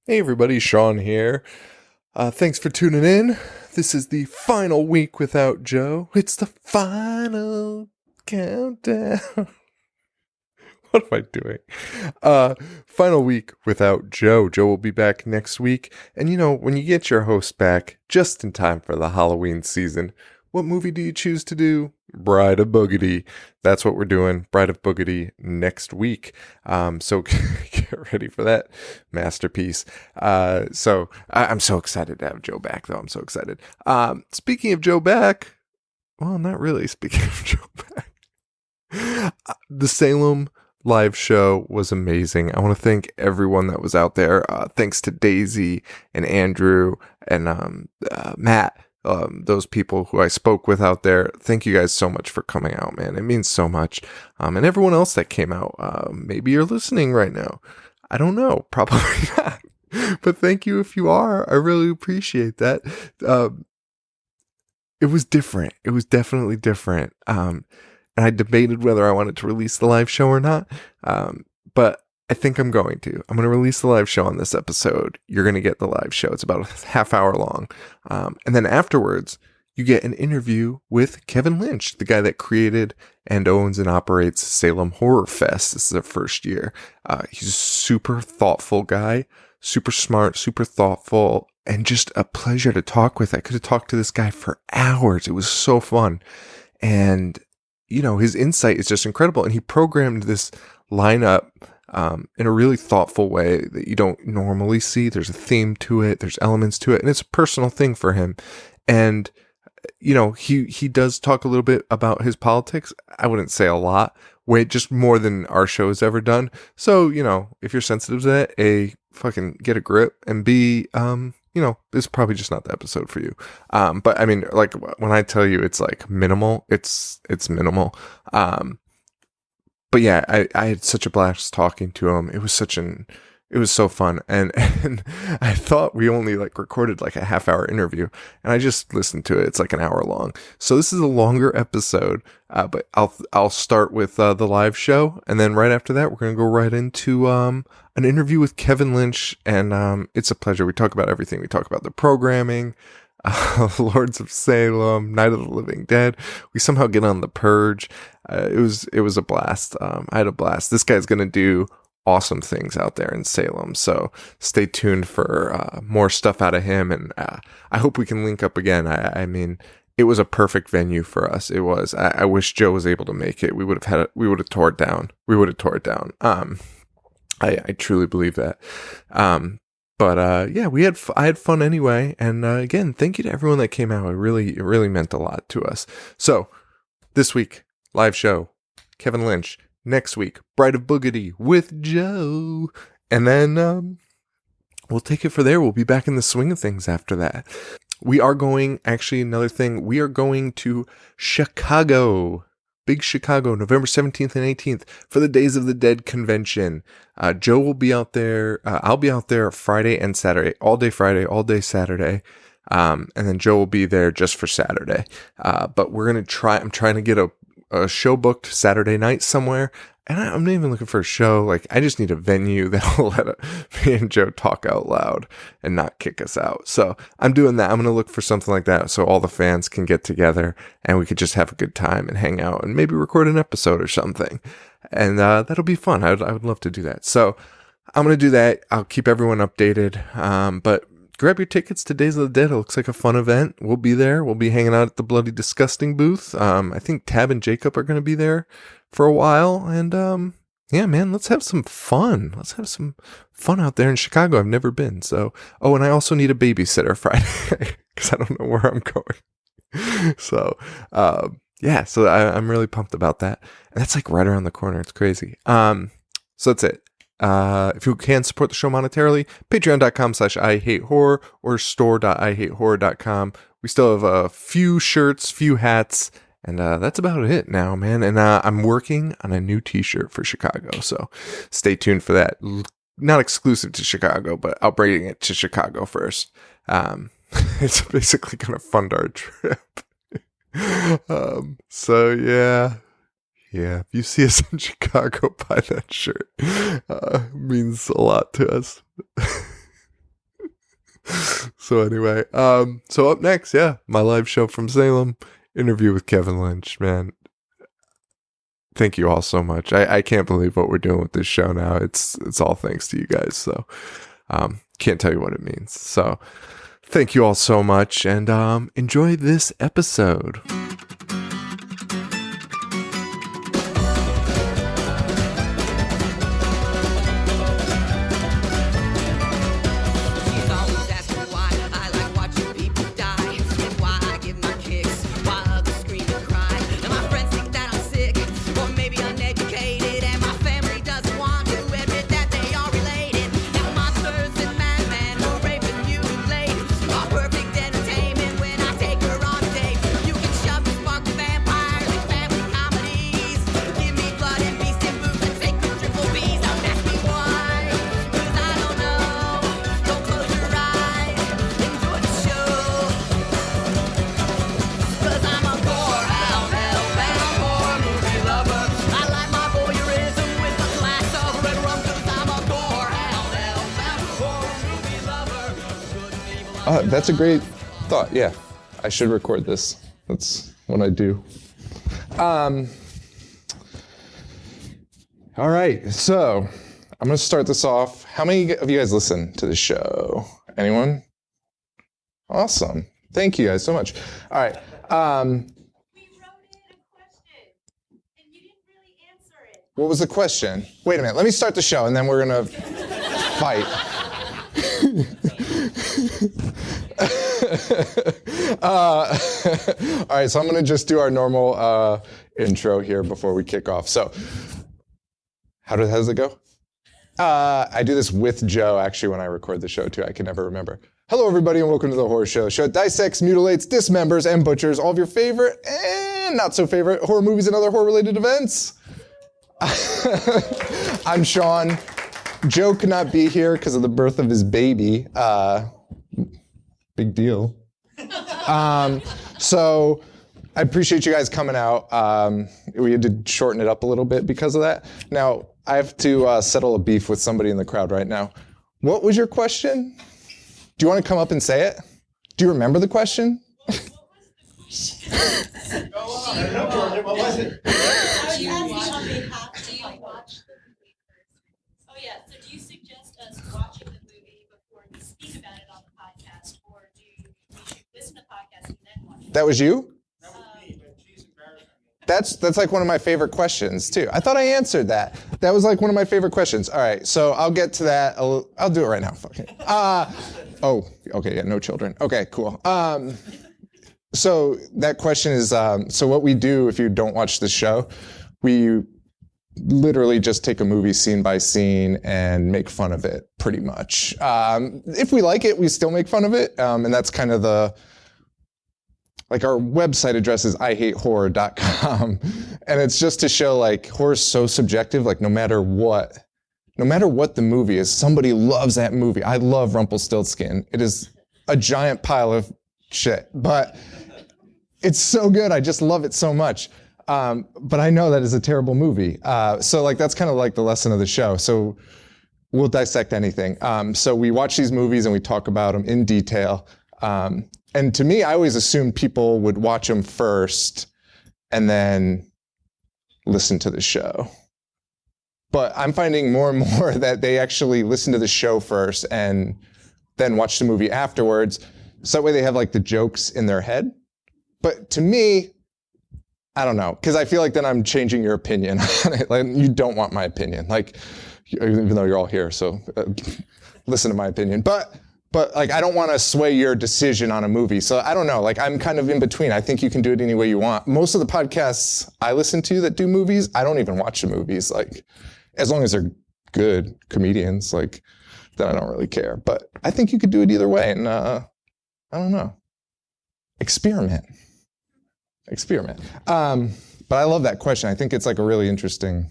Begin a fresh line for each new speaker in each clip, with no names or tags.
Hey everybody, Sean here. Thanks for tuning in. This is the final week without Joe. It's the final countdown. What am I doing? Final week without Joe. Joe will be back next week. And when you get your host back just in time for the Halloween season, what movie do you choose to do? Bride of Boogedy. That's what we're doing. Bride of Boogedy next week. So get ready for that masterpiece. I'm so excited to have Joe back, though. I'm so excited. Speaking of Joe back, well, not really. Speaking of Joe back, the Salem live show was amazing. I want to thank everyone that was out there. Thanks to Daisy and Andrew and Matt. Those people who I spoke with out there, thank you guys so much for coming out, man. It means so much. And everyone else that came out, maybe you're listening right now. I don't know, probably not. But thank you if you are. I really appreciate that. It was different. It was definitely different. And I debated whether I wanted to release the live show or not. But I think I'm going to. I'm going to release the live show on this episode. You're going to get the live show. It's about a half hour long. And then afterwards, you get an interview with Kevin Lynch, the guy that created and owns and operates Salem Horror Fest. This is their first year. He's a super thoughtful guy, super smart, super thoughtful, and just a pleasure to talk with. I could have talked to this guy for hours. It was so fun. And, his insight is just incredible. And he programmed this lineup in a really thoughtful way that you don't normally see. There's a theme to it. There's elements to it. And it's a personal thing for him. And, he does talk a little bit about his politics. I wouldn't say a lot. Way just more than our show has ever done. So, if you're sensitive to that, A, fucking get a grip. And B, it's probably just not the episode for you. But I mean, like when I tell you it's like minimal, it's minimal. But yeah, I had such a blast talking to him. It was so fun. And I thought we only recorded a half hour interview, and I just listened to it. It's like an hour long. So this is a longer episode, but I'll start with the live show. And then right after that, we're going to go right into an interview with Kevin Lynch. And it's a pleasure. We talk about everything. We talk about the programming, Lords of Salem, Night of the Living Dead. We somehow get on The Purge. It was a blast. I had a blast. This guy's going to do awesome things out there in Salem. So stay tuned for more stuff out of him. And I hope we can link up again. I mean, it was a perfect venue for us. It was. I wish Joe was able to make it. We would have tore it down. I truly believe that. But yeah, I had fun anyway. And again, thank you to everyone that came out. It really meant a lot to us. So this week, live show, Kevin Lynch. Next week, Bride of Boogedy with Joe. And then we'll take it for there. We'll be back in the swing of things after that. We are going, actually, another thing, we are going to Chicago. Big Chicago, November 17th and 18th for the Days of the Dead convention. Joe will be out there. I'll be out there Friday and Saturday. All day Friday, all day Saturday. And then Joe will be there just for Saturday. But I'm trying to get a show booked Saturday night somewhere, and I'm not even looking for a show. I just need a venue that'll let me and Joe talk out loud and not kick us out. So I'm doing that. I'm going to look for something like that so all the fans can get together and we could just have a good time and hang out and maybe record an episode or something. And that'll be fun. I would love to do that. So I'm going to do that. I'll keep everyone updated. But grab your tickets to Days of the Dead. It looks like a fun event. We'll be there. We'll be hanging out at the Bloody Disgusting booth. I think Tab and Jacob are going to be there for a while. And yeah, man, let's have some fun. Let's have some fun out there in Chicago. I've never been. So, and I also need a babysitter Friday because I don't know where I'm going. So, yeah, so I'm really pumped about that. And that's right around the corner. It's crazy. So that's it. If you can support the show monetarily, patreon.com/IHateHorror or store.IHateHorror.com. We still have a few shirts, few hats, and that's about it now, man. And I'm working on a new t-shirt for Chicago, so stay tuned for that. Not exclusive to Chicago, but I'll bring it to Chicago first. It's basically going to fund our trip. So yeah. Yeah, if you see us in Chicago, buy that shirt. It means a lot to us. So anyway, so up next, yeah, my live show from Salem, interview with Kevin Lynch, man. Thank you all so much. I can't believe what we're doing with this show now. It's all thanks to you guys. So, can't tell you what it means. So, thank you all so much, and enjoy this episode. That's a great thought. Yeah, I should record this. That's what I do. All right, so I'm going to start this off. How many of you guys listen to the show? Anyone? Awesome. Thank you guys so much. All right.
We wrote in a question, and you didn't really answer it.
What was the question? Wait a minute. Let me start the show, and then we're going to fight. All right, so I'm going to just do our normal intro here before we kick off. So, how does it go? I do this with Joe, actually, when I record the show, too. I can never remember. Hello, everybody, and welcome to The Horror Show. Show that dissects, mutilates, dismembers, and butchers all of your favorite and not so favorite horror movies and other horror-related events. I'm Sean. Joe could not be here because of the birth of his baby. Big deal. So I appreciate you guys coming out. We had to shorten it up a little bit because of that. Now, I have to settle a beef with somebody in the crowd right now. What was your question? Do you want to come up and say it? Do you remember the question?
What was the question?
Go on. I know, Georgia. What was it?
I was asking on behalf of you watch the movie first. Oh yeah, so do you suggest us watching the movie before we speak about it on the podcast, or do we should listen to the podcast and then watch it?
That was you?
That was me, but she's embarrassing me.
That's like one of my favorite questions, too. I thought I answered that. That was like one of my favorite questions. All right, so I'll get to that. I'll do it right now. Fuck it. Oh, okay, yeah, no children. Okay, cool. So that question is, so what we do if you don't watch the show, we literally just take a movie scene by scene and make fun of it, pretty much. If we like it, we still make fun of it, and that's kind of like our website address is ihatehorror.com, and it's just to show like horror's so subjective, like no matter what the movie is, somebody loves that movie. I love Rumpelstiltskin. It is a giant pile of shit, but it's so good. I just love it so much. But I know that is a terrible movie. So like that's kind of like the lesson of the show. So we'll dissect anything. So we watch these movies and we talk about them in detail. And to me, I always assumed people would watch them first and then listen to the show. But I'm finding more and more that they actually listen to the show first and then watch the movie afterwards. So that way they have like the jokes in their head. But to me, I don't know, because I feel like then I'm changing your opinion on it. Like, you don't want my opinion, like, even though you're all here, so listen to my opinion. But like, I don't want to sway your decision on a movie. So I don't know, like, I'm kind of in between. I think you can do it any way you want. Most of the podcasts I listen to that do movies, I don't even watch the movies. Like, as long as they're good comedians, like, then I don't really care. But I think you could do it either way. And I don't know. Experiment. But I love that question. I think it's like a really interesting,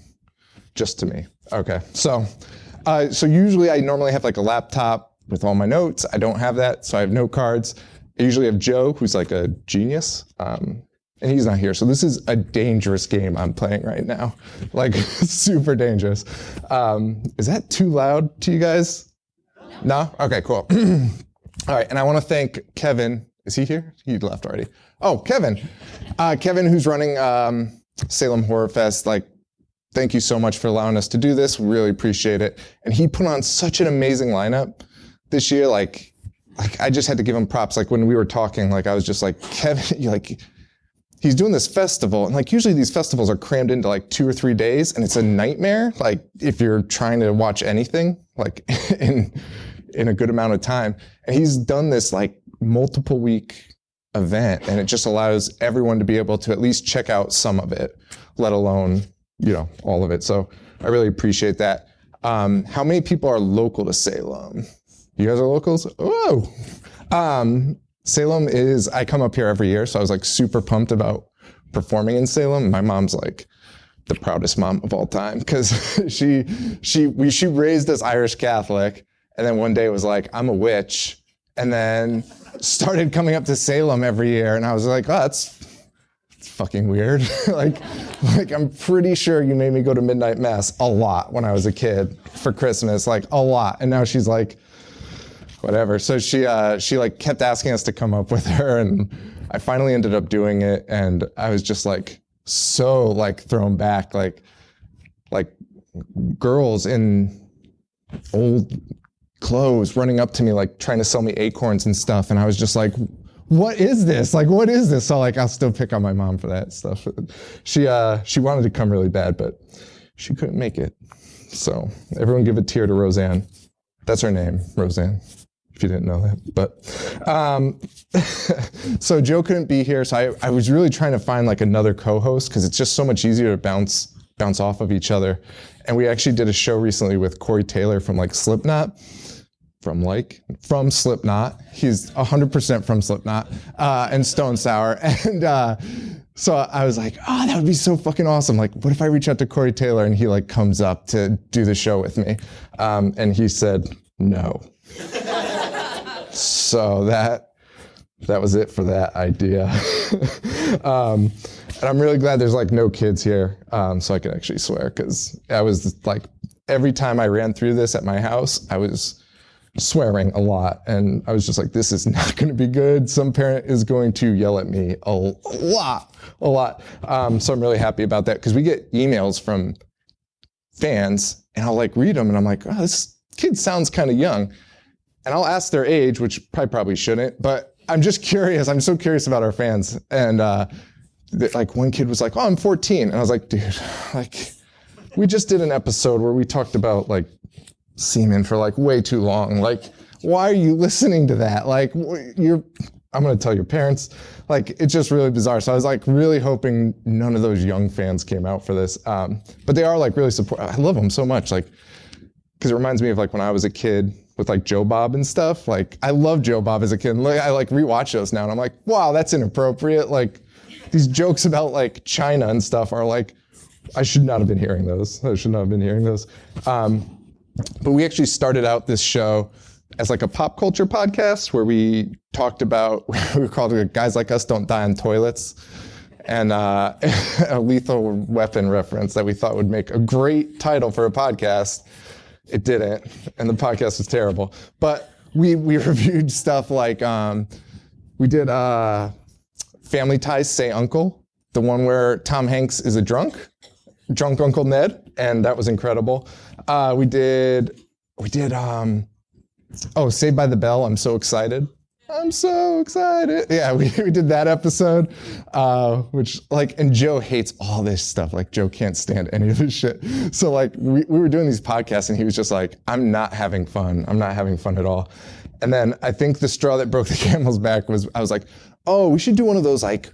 just to me. Okay, so usually I normally have like a laptop with all my notes. I don't have that, so I have note cards. I usually have Joe, who's like a genius, and he's not here. So this is a dangerous game I'm playing right now, like super dangerous. Is that too loud to you guys? No? Okay, cool.
All right, and I want to thank Kevin. Is he here? He left already. Oh, Kevin. Kevin, who's running Salem Horror Fest. Like, thank you so much for allowing us to do this. We really appreciate it. And he put on such an amazing lineup this year. Like I just had to give him props. Like when we were talking, like I was just like, Kevin, like he's doing this festival, and like usually these festivals are crammed into like 2 or 3 days, and it's a nightmare. Like if you're trying to watch anything, like in a good amount of time. And he's done this like multiple week event, and it just allows everyone to be able to at least check out some of it, let alone, all of it. So I really appreciate that. How many people are local to Salem? You guys are locals? Oh, Salem is, I come up here every year, so I was like super pumped about performing in Salem. My mom's like the proudest mom of all time, because she raised us Irish Catholic, and then one day was like, I'm a witch, and then started coming up to Salem every year, and I was like, oh, that's fucking weird. like I'm pretty sure you made me go to midnight mass a lot when I was a kid for Christmas, like a lot. And now she's like, whatever. So she like kept asking us to come up with her, and I finally ended up doing it, and I was just like so like thrown back, like girls in old clothes running up to me, like trying to sell me acorns and stuff. And I was just like, what is this? Like, what is this? So like, I'll still pick on my mom for that stuff. She wanted to come really bad, but she couldn't make it. So everyone give a tear to Roseanne. That's her name, Roseanne, if you didn't know that. But, so Joe couldn't be here. So I was really trying to find like another co-host, because it's just so much easier to bounce off of each other. And we actually did a show recently with Corey Taylor from like Slipknot. From Slipknot. He's 100% from Slipknot, and Stone Sour. And so I was like, oh, that would be so fucking awesome. Like, what if I reach out to Corey Taylor and he like comes up to do the show with me? And he said, no. So that was it for that idea. And I'm really glad there's like no kids here, so I can actually swear, because I was like, every time I ran through this at my house, I was swearing a lot, and I was just like, this is not going to be good. Some parent is going to yell at me a lot. So I'm really happy about that, because we get emails from fans, and I'll like read them, and I'm like, oh, this kid sounds kind of young. And I'll ask their age, which I probably shouldn't, but I'm just curious. I'm so curious about our fans. And like one kid was like, oh, I'm 14. And I was like, dude, like we just did an episode where we talked about like semen for like way too long. Like, why are you listening to that? Like I'm going to tell your parents. Like, it's just really bizarre. So I was like really hoping none of those young fans came out for this. But they are like really supportive. I love them so much. Like, because it reminds me of like when I was a kid with like Joe Bob and stuff. Like, I loved Joe Bob as a kid. And I like rewatch those now, and I'm like, wow, that's inappropriate. Like, these jokes about like China and stuff are like, I should not have been hearing those. But we actually started out this show as like a pop culture podcast where we talked about, we called it Guys Like Us Don't Die on Toilets, and a Lethal Weapon reference that we thought would make a great title for a podcast. It didn't, and the podcast was terrible. But we reviewed stuff like, we did Family Ties Say Uncle, the one where Tom Hanks is a drunk Uncle Ned, and that was incredible. We did Saved by the Bell. I'm so excited. Yeah, we did that episode, which like, and Joe hates all this stuff. Like, Joe can't stand any of this shit. So like, we were doing these podcasts, and he was just like, I'm not having fun at all. And then I think the straw that broke the camel's back was, I was like, oh, we should do one of those like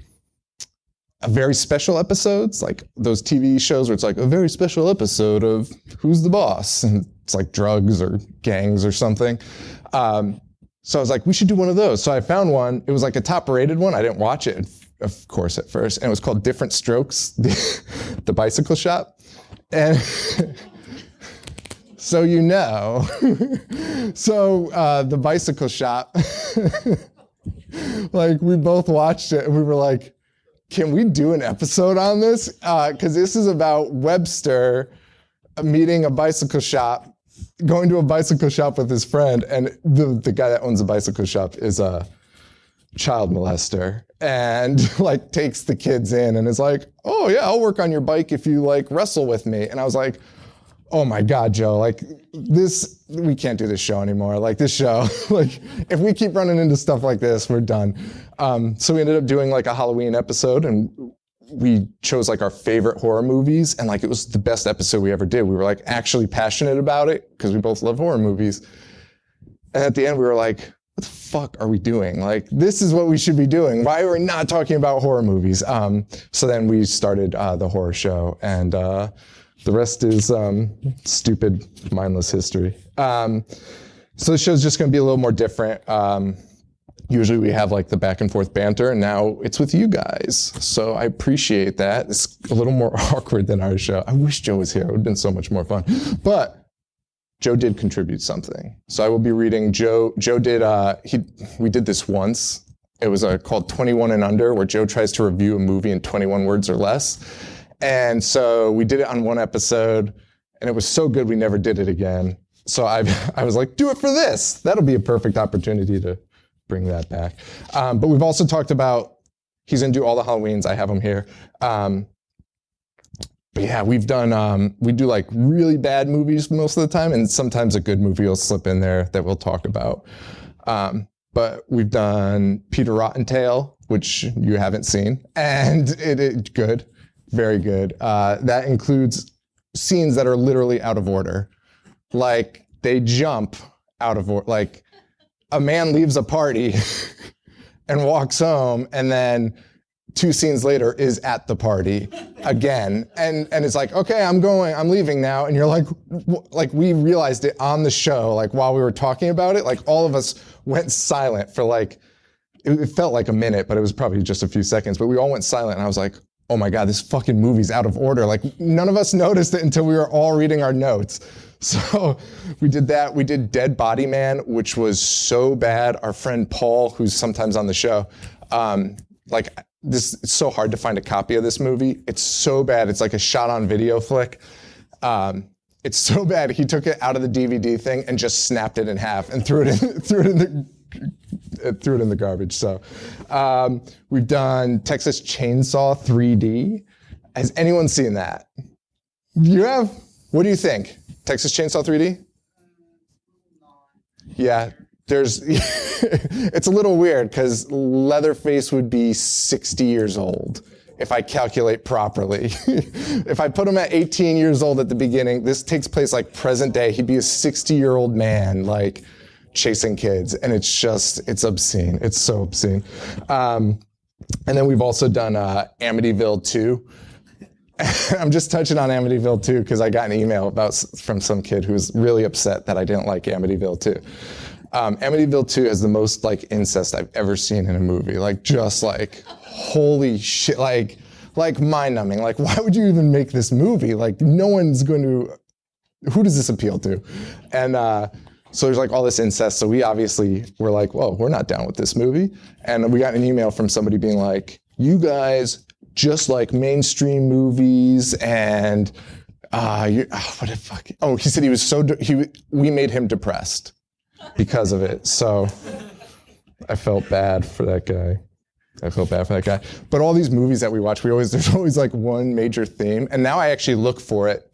a very special episodes, like those TV shows where it's like a very special episode of Who's the Boss? And it's like drugs or gangs or something. So I was like, we should do one of those. So I found one. It was like a top rated one. I didn't watch it, of course, at first. And it was called Different Strokes, the bicycle shop. And so the bicycle shop, like we both watched it and we were like, can we do an episode on this? Because this is about Webster meeting a bicycle shop going to a bicycle shop with his friend, and the guy that owns the bicycle shop is a child molester, and like takes the kids in and is like, oh yeah, I'll work on your bike if you like wrestle with me. And I was like, oh my God, Joe, like this, we can't do this show anymore. Like this show, like if we keep running into stuff like this, we're done. So we ended up doing like a Halloween episode, and we chose like our favorite horror movies, and like it was the best episode we ever did. We were like actually passionate about it because we both love horror movies. And at the end we were like, what the fuck are we doing? Like, this is what we should be doing. Why are we not talking about horror movies? So then we started the horror show, and the rest is stupid, mindless history. So the show's just gonna be a little more different. Usually we have like the back and forth banter, and now it's with you guys. So I appreciate that. It's a little more awkward than our show. I wish Joe was here. It would have been so much more fun. But Joe did contribute something. So I will be reading Joe did, we did this once. It was called 21 and Under, where Joe tries to review a movie in 21 words or less. And so we did it on one episode, and it was so good we never did it again. So I was like, do it for this. That'll be a perfect opportunity to bring that back. But we've also talked about, he's gonna do all the Halloweens. I have them here. But yeah, we've done, we do like really bad movies most of the time, and sometimes a good movie will slip in there that we'll talk about. But we've done Peter Rottentail, which you haven't seen, and it good, very good. That includes scenes that are literally out of order. Like they jump out of order, like a man leaves a party and walks home, and then 2 scenes later is at the party again. And it's like, okay, I'm leaving now. And you're like we realized it on the show, like while we were talking about it, like all of us went silent for like, it felt like a minute, but it was probably just a few seconds, but we all went silent, and I was like, oh my God, this fucking movie's out of order. Like none of us noticed it until we were all reading our notes. So we did that. We did Dead Body Man, which was so bad. Our friend Paul, who's sometimes on the show, it's so hard to find a copy of this movie. It's so bad. It's like a shot on video flick. It's so bad. He took it out of the DVD thing and just snapped it in half and threw it in the garbage. So we've done Texas Chainsaw 3D. Has anyone seen that? You have? What do you think? Texas Chainsaw 3D? Yeah, it's a little weird because Leatherface would be 60 years old if I calculate properly. If I put him at 18 years old at the beginning, this takes place like present day. He'd be a 60-year-old man, like chasing kids. And it's obscene. It's so obscene. And then we've also done Amityville 2. I'm just touching on Amityville 2 because I got an email from some kid who was really upset that I didn't like Amityville 2. Amityville 2 has the most like incest I've ever seen in a movie. Like just like, holy shit, like mind-numbing. Like why would you even make this movie? Like no one's going to, who does this appeal to? And so there's like all this incest. So we obviously were like, well, we're not down with this movie. And we got an email from somebody being like, you guys just like mainstream movies, and he said he was we made him depressed because of it. So I felt bad for that guy. But all these movies that we watch, there's always like one major theme. And now I actually look for it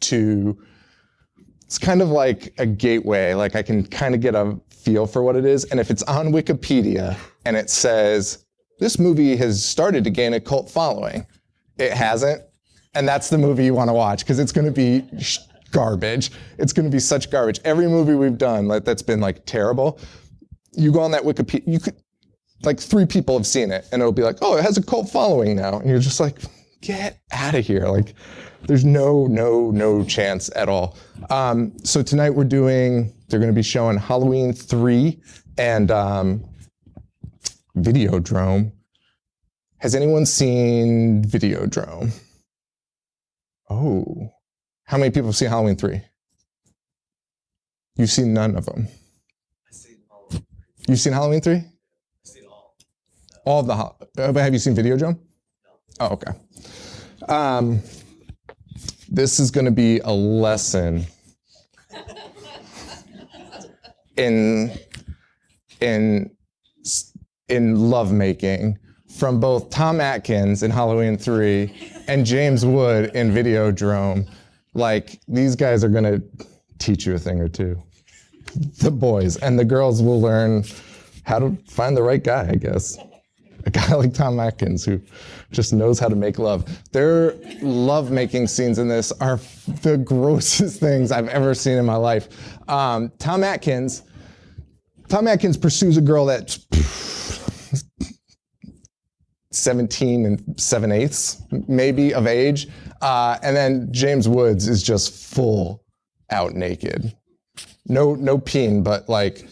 it's kind of like a gateway. Like I can kind of get a feel for what it is. And if it's on Wikipedia and it says, this movie has started to gain a cult following, it hasn't. And that's the movie you want to watch because it's going to be garbage. It's going to be such garbage. Every movie we've done that's been like terrible, you go on that Wikipedia, like 3 people have seen it and it'll be like, oh, it has a cult following now. And you're just like, get out of here. Like there's no chance at all. So tonight they're going to be showing Halloween 3 and Videodrome. Has anyone seen Videodrome? Oh. How many people have seen Halloween 3? You've seen none of them.
I've seen all of them.
You've seen Halloween 3?
I've seen all.
All of the... But have you seen Videodrome? No. Oh, okay. This is going to be a lesson in lovemaking from both Tom Atkins in Halloween 3 and James Wood in Videodrome. Like, these guys are gonna teach you a thing or two. The boys, and the girls will learn how to find the right guy, I guess. A guy like Tom Atkins who just knows how to make love. Their love-making scenes in this are the grossest things I've ever seen in my life. Tom Atkins pursues a girl that's 17 and 7/8 maybe of age, and then James Woods is just full out naked. No peen, but like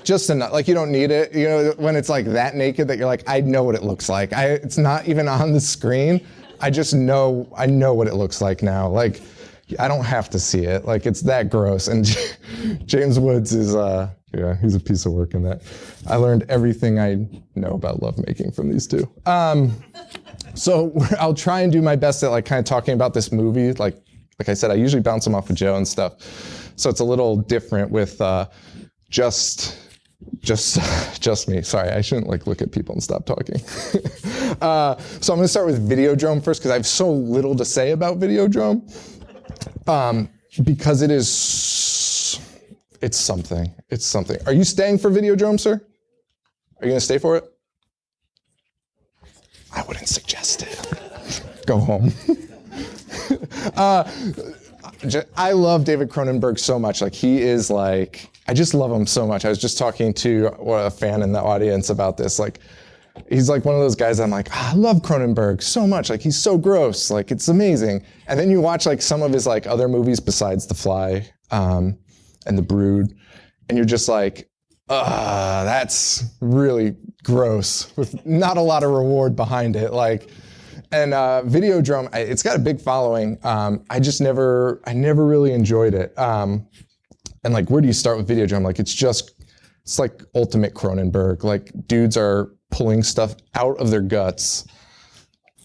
just enough. Like, you don't need it. You know, when it's like that naked that you're like, I know what it looks like. It's not even on the screen. I know what it looks like now. Like, I don't have to see it. Like, it's that gross. And James Woods is, he's a piece of work in that. I learned everything I know about lovemaking from these two. So I'll try and do my best at like kind of talking about this movie. Like I said, I usually bounce them off of Joe and stuff. So it's a little different with just me. Sorry, I shouldn't like look at people and stop talking. So I'm gonna start with Videodrome first because I have so little to say about Videodrome. Because it's something. It's something. Are you staying for Videodrome, sir? Are you gonna stay for it? I wouldn't suggest it. Go home. I love David Cronenberg so much. Like, he is like, I just love him so much. I was just talking to a fan in the audience about this. Like, he's like one of those guys that I'm like, I love Cronenberg so much. Like, he's so gross. Like, it's amazing. And then you watch like some of his like other movies besides The Fly and The Brood, and you're just like, that's really gross with not a lot of reward behind it. Like, and Videodrome, it's got a big following. I never really enjoyed it. And like, where do you start with Videodrome? Like, it's like ultimate Cronenberg. Like, dudes are pulling stuff out of their guts.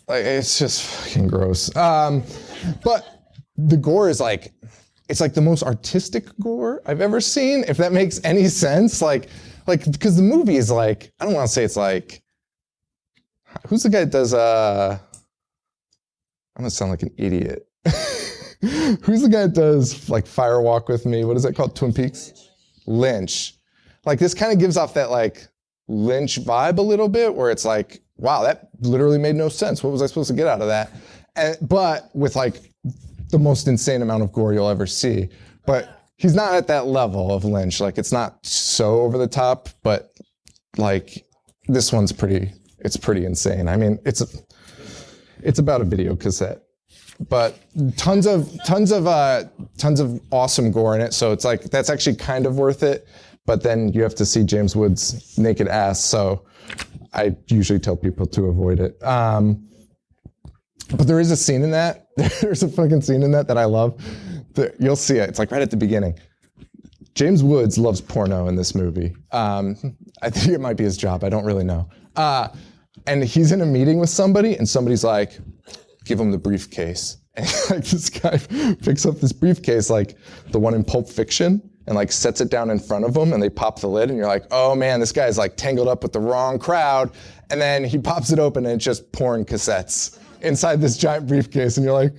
Like, it's just fucking gross. But the gore is like, it's like the most artistic gore I've ever seen, if that makes any sense. Like, because the movie is like, I don't want to say it's like, who's the guy that does, I'm gonna sound like an idiot. Who's the guy that does like Fire Walk with Me? What is that called? Twin Peaks? Lynch. Like, this kind of gives off that like Lynch vibe a little bit, where it's like, wow, that literally made no sense. What was I supposed to get out of that? But with like the most insane amount of gore you'll ever see. But he's not at that level of Lynch. Like, it's not so over the top, but like this one's pretty insane. I mean, it's about a video cassette, but tons of awesome gore in it. So it's like, that's actually kind of worth it. But then you have to see James Woods' naked ass. So I usually tell people to avoid it. But there is a scene in that. There's a fucking scene in that I love. You'll see it. It's like right at the beginning. James Woods loves porno in this movie. I think it might be his job. I don't really know. And he's in a meeting with somebody, and somebody's like, give him the briefcase. And like, this guy picks up this briefcase, like the one in Pulp Fiction, and like sets it down in front of him, and they pop the lid, and you're like, oh man, this guy's like tangled up with the wrong crowd. And then he pops it open, and it's just porn cassettes inside this giant briefcase, and you're like,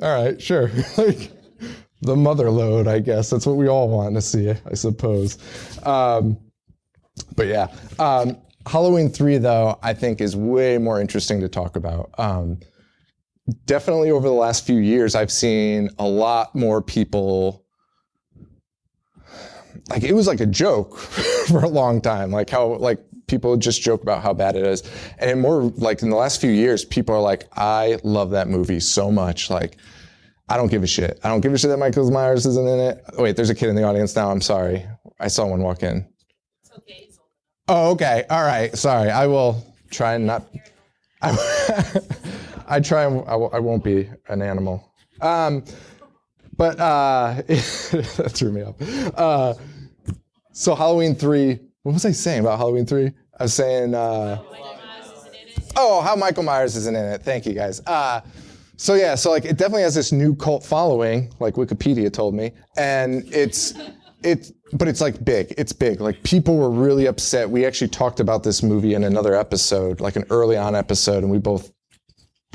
all right, sure. Like, the mother load, I guess. That's what we all want to see, I suppose. But yeah. Halloween 3, though, I think is way more interesting to talk about. Definitely over the last few years, I've seen a lot more people, like, it was like a joke for a long time, like how, like, people just joke about how bad it is. And more like in the last few years, people are like, I love that movie so much. Like, I don't give a shit. I don't give a shit that Michael Myers isn't in it. Oh, wait, there's a kid in the audience now. I'm sorry. I saw one walk in.
It's okay.
Oh, okay. All right. Sorry. I will try and not. I try and I won't be an animal. But that threw me off. So Halloween 3. What was I saying about Halloween 3? I was saying. Oh, how Michael Myers isn't in it. Thank you, guys. So yeah, so like it definitely has this new cult following, like Wikipedia told me, and but it's like big. It's big. Like people were really upset. We actually talked about this movie in another episode, like an early on episode, and we both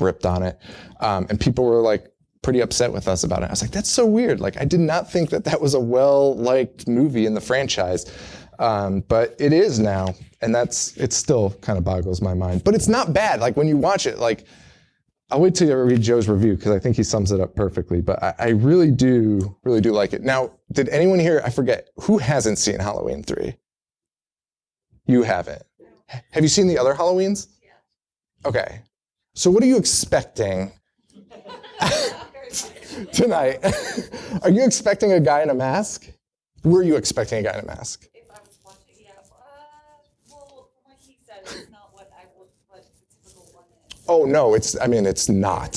ripped on it. And people were like pretty upset with us about it. I was like, that's so weird. Like I did not think that was a well-liked movie in the franchise. But it is now, and it still kind of boggles my mind. But it's not bad. Like when you watch it, like I'll wait till you read Joe's review because I think he sums it up perfectly. But I really do like it. Now, did anyone here? I forget who hasn't seen Halloween 3. You haven't. Have you seen the other Halloweens? Yeah. Okay. So what are you expecting tonight? Are you expecting a guy in a mask? Were you expecting a guy in a mask?
If I was watching, yeah. Well, from what he said, it's not what the typical one is.
Oh no, it's not.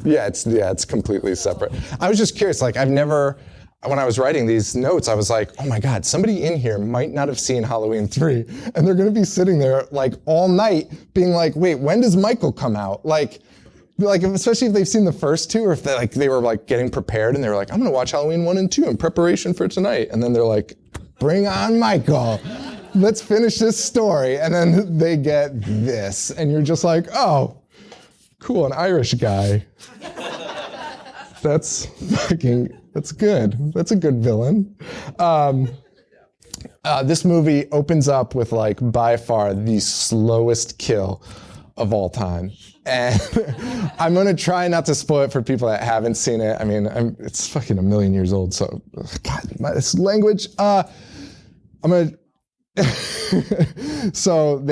Yeah, it's completely separate. I was just curious, like when I was writing these notes, I was like, oh my God, somebody in here might not have seen Halloween 3, and they're gonna be sitting there like all night being like, wait, when does Michael come out? Like especially if they've seen the first two, or if they were like getting prepared and they were like, I'm gonna watch Halloween 1 and 2 in preparation for tonight. And then they're like, bring on Michael. Let's finish this story. And then they get this. And you're just like, oh, cool, an Irish guy. That's good. That's a good villain. This movie opens up with like by far the slowest kill of all time. And I'm gonna try not to spoil it for people that haven't seen it. I mean, it's fucking a million years old, so God, this language. So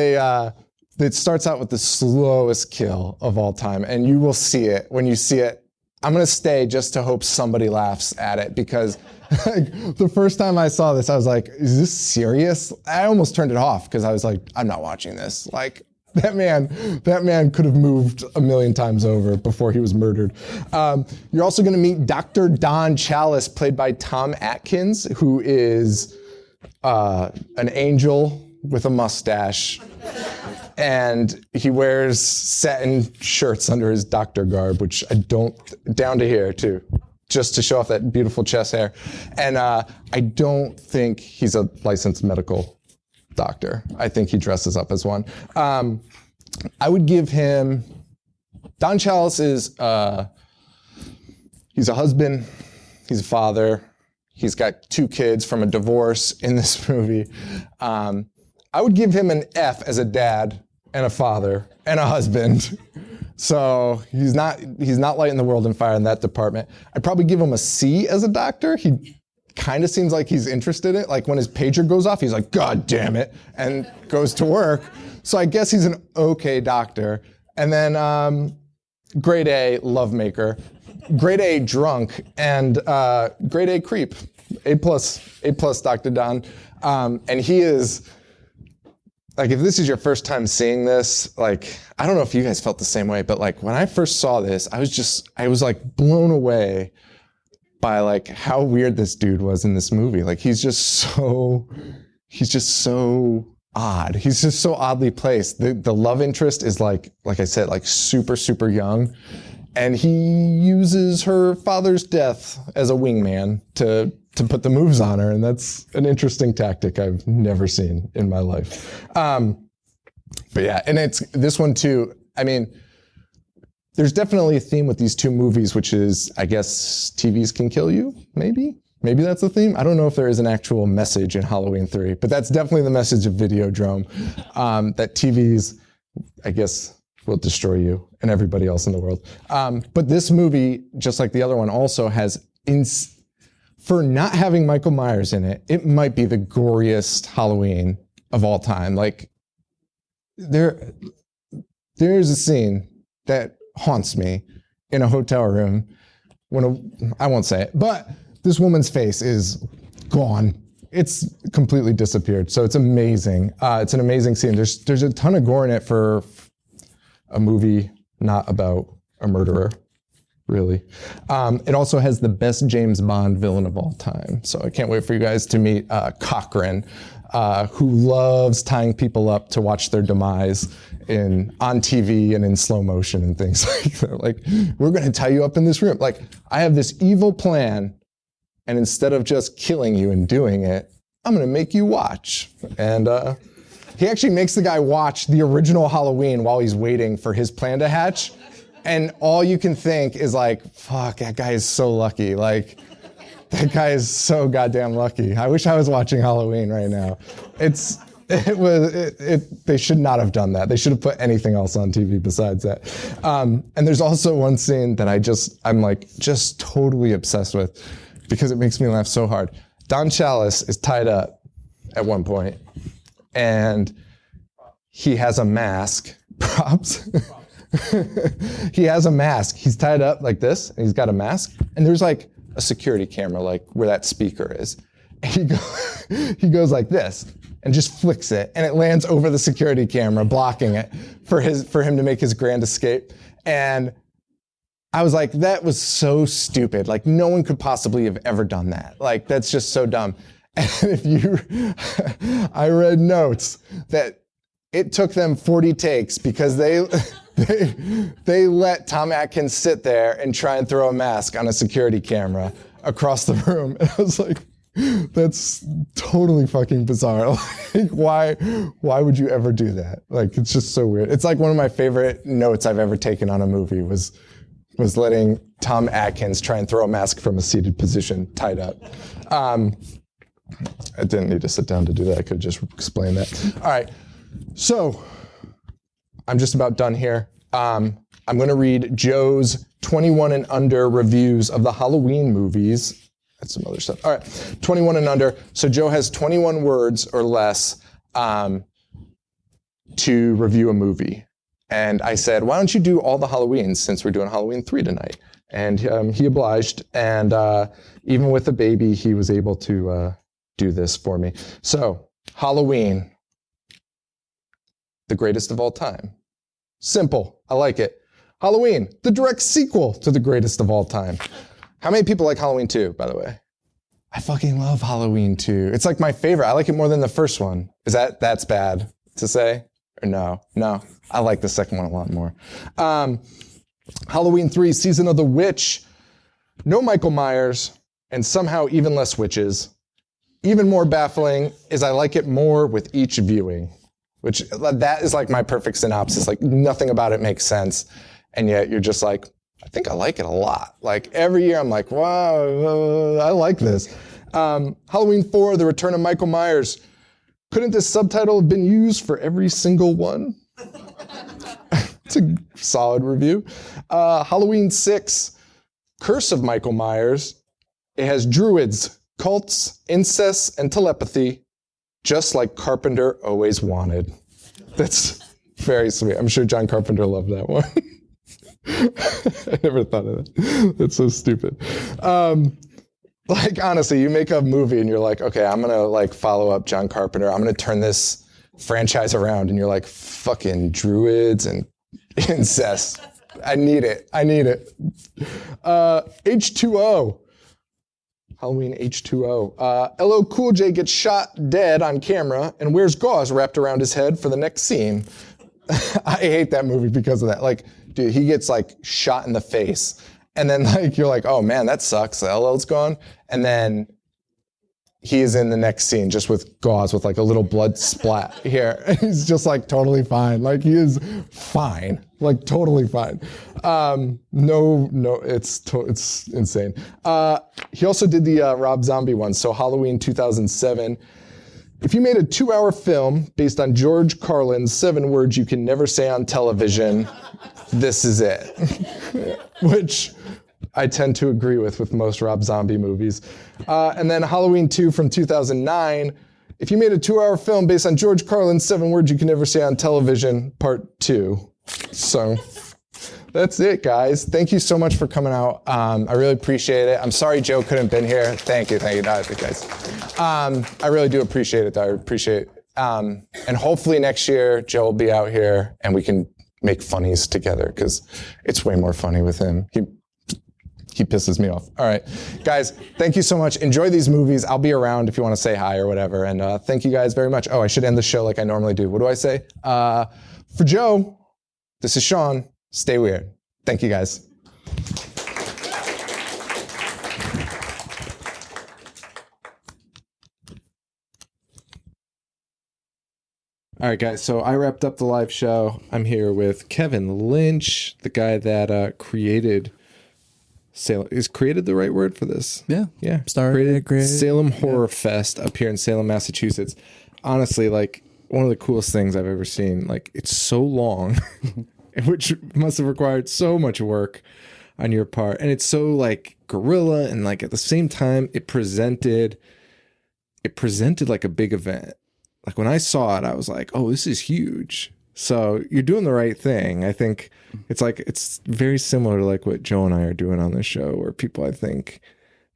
it starts out with the slowest kill of all time, and you will see it when you see it. I'm gonna stay just to hope somebody laughs at it, because the first time I saw this, I was like, is this serious? I almost turned it off because I was like, I'm not watching this. Like, that man could have moved a million times over before he was murdered. You're also going to meet Dr. Don Chalice, played by Tom Atkins, who is an angel with a mustache. And he wears satin shirts under his doctor garb, which down to here too, just to show off that beautiful chest hair. And I don't think he's a licensed medical doctor. I think he dresses up as one. I would give him, Don Chalice is, he's a husband, he's a father, he's got 2 kids from a divorce in this movie. I would give him an F as a dad and a father and a husband. So he's not lighting the world on fire in that department. I'd probably give him a C as a doctor. He kind of seems like he's interested in it. Like when his pager goes off, he's like, God damn it, and goes to work. So I guess he's an okay doctor. And then grade A, lovemaker, grade A, drunk, and grade A, creep. A plus Dr. Don. And he is, like, if this is your first time seeing this, like, I don't know if you guys felt the same way, but like when I first saw this, I was like blown away by like how weird this dude was in this movie. Like he's just so odd. He's just so oddly placed. The love interest is like I said, like super, super young. And he uses her father's death as a wingman to put the moves on her. And that's an interesting tactic I've never seen in my life. But yeah, and it's this one too. I mean, there's definitely a theme with these 2 movies, which is, I guess, TVs can kill you, maybe? Maybe that's the theme. I don't know if there is an actual message in Halloween 3, but that's definitely the message of Videodrome, that TVs, I guess, will destroy you and everybody else in the world. But this movie, just like the other one, also has, for not having Michael Myers in it, it might be the goriest Halloween of all time. Like, there's a scene that haunts me in a hotel room I won't say it, but this woman's face is gone. It's completely disappeared. So it's amazing. It's an amazing scene. There's a ton of gore in it for a movie not about a murderer. really. It also has the best James Bond villain of all time. So I can't wait for you guys to meet Cochran, who loves tying people up to watch their demise on TV and in slow motion and things like that. Like, we're going to tie you up in this room. Like, I have this evil plan, and instead of just killing you and doing it, I'm going to make you watch. And he actually makes the guy watch the original Halloween while he's waiting for his plan to hatch. And all you can think is like, fuck, that guy is so lucky. Like, that guy is so goddamn lucky. I wish I was watching Halloween right now. They should not have done that. They should have put anything else on TV besides that. And there's also one scene that I'm like just totally obsessed with because it makes me laugh so hard. Don Chalice is tied up at one point, and he has a mask. Props. He has a mask. He's tied up like this, and he's got a mask, and there's like a security camera like where that speaker is. And he goes like this and just flicks it, and it lands over the security camera, blocking it for him to make his grand escape. And I was like, that was so stupid. Like, no one could possibly have ever done that. Like, that's just so dumb. And I read notes that it took them 40 takes because they let Tom Atkins sit there and try and throw a mask on a security camera across the room. And I was like, that's totally fucking bizarre. Like, why would you ever do that? Like, it's just so weird. It's like one of my favorite notes I've ever taken on a movie was letting Tom Atkins try and throw a mask from a seated position tied up. I didn't need to sit down to do that. I could just explain that. All right. So I'm just about done here. I'm going to read Joe's 21 and under reviews of the Halloween movies. That's some other stuff. All right, 21 and under. So Joe has 21 words or less to review a movie. And I said, why don't you do all the Halloweens since we're doing Halloween 3 tonight? And he obliged. And even with a baby, he was able to do this for me. So Halloween, the greatest of all time. Simple. I like it. Halloween, the direct sequel to the greatest of all time. How many people like Halloween 2, by the way? I fucking love Halloween 2. It's like my favorite. I like it more than the first one. That's bad to say? Or no? No. I like the second one a lot more. Halloween 3, Season of the Witch. No Michael Myers, and somehow even less witches. Even more baffling is I like it more with each viewing. Which, that is like my perfect synopsis. Like, nothing about it makes sense. And yet you're just like, I think I like it a lot. Like, every year I'm like, wow, I like this. Halloween 4, The Return of Michael Myers. Couldn't this subtitle have been used for every single one? It's a solid review. Halloween 6, Curse of Michael Myers. It has druids, cults, incest, and telepathy, just like Carpenter always wanted. That's very sweet. I'm sure John Carpenter loved that one. I never thought of that. That's so stupid. Like, honestly, you make a movie and you're like, okay, I'm going to like follow up John Carpenter. I'm going to turn this franchise around. And you're like, fucking druids and incest. I need it. H2O. Halloween H2O. LL Cool J gets shot dead on camera and wears gauze wrapped around his head for the next scene. I hate that movie because of that. Like, dude, he gets like shot in the face. And then like, you're like, oh man, that sucks. LL's gone. And then he is in the next scene just with gauze with like a little blood splat here. And he's just like totally fine. Like, he is fine. Like, totally fine. It's insane. He also did the Rob Zombie one. So Halloween 2007. If you made a 2-hour film based on George Carlin's 7 words you can never say on television, this is it. Which I tend to agree with most Rob Zombie movies. And then Halloween 2 from 2009. If you made a 2-hour film based on George Carlin's 7 words you can never say on television, part 2. So that's it, guys. Thank you so much for coming out. I really appreciate it. I'm sorry Joe couldn't have been here. Thank you, guys. I really do appreciate it, though. I appreciate it. And hopefully next year, Joe will be out here and we can make funnies together because it's way more funny with him. He He pisses me off. All right, guys, thank you so much. Enjoy these movies. I'll be around if you want to say hi or whatever. And thank you guys very much. Oh, I should end the show like I normally do. What do I say? For Joe, this is Sean. Stay weird. Thank you, guys.
All right, guys. So I wrapped up the live show. I'm here with Kevin Lynch, the guy that created Salem. Is created the right word for this?
Yeah.
Yeah.
Created.
Salem Horror Fest up here in Salem, Massachusetts. Honestly, like one of the coolest things I've ever seen. Like it's so long, which must have required so much work on your part. And it's so like guerrilla and like at the same time it presented like a big event. Like when I saw it, I was like, oh, this is huge. So you're doing the right thing. I think it's very similar to like what Joe and I are doing on this show, where people I think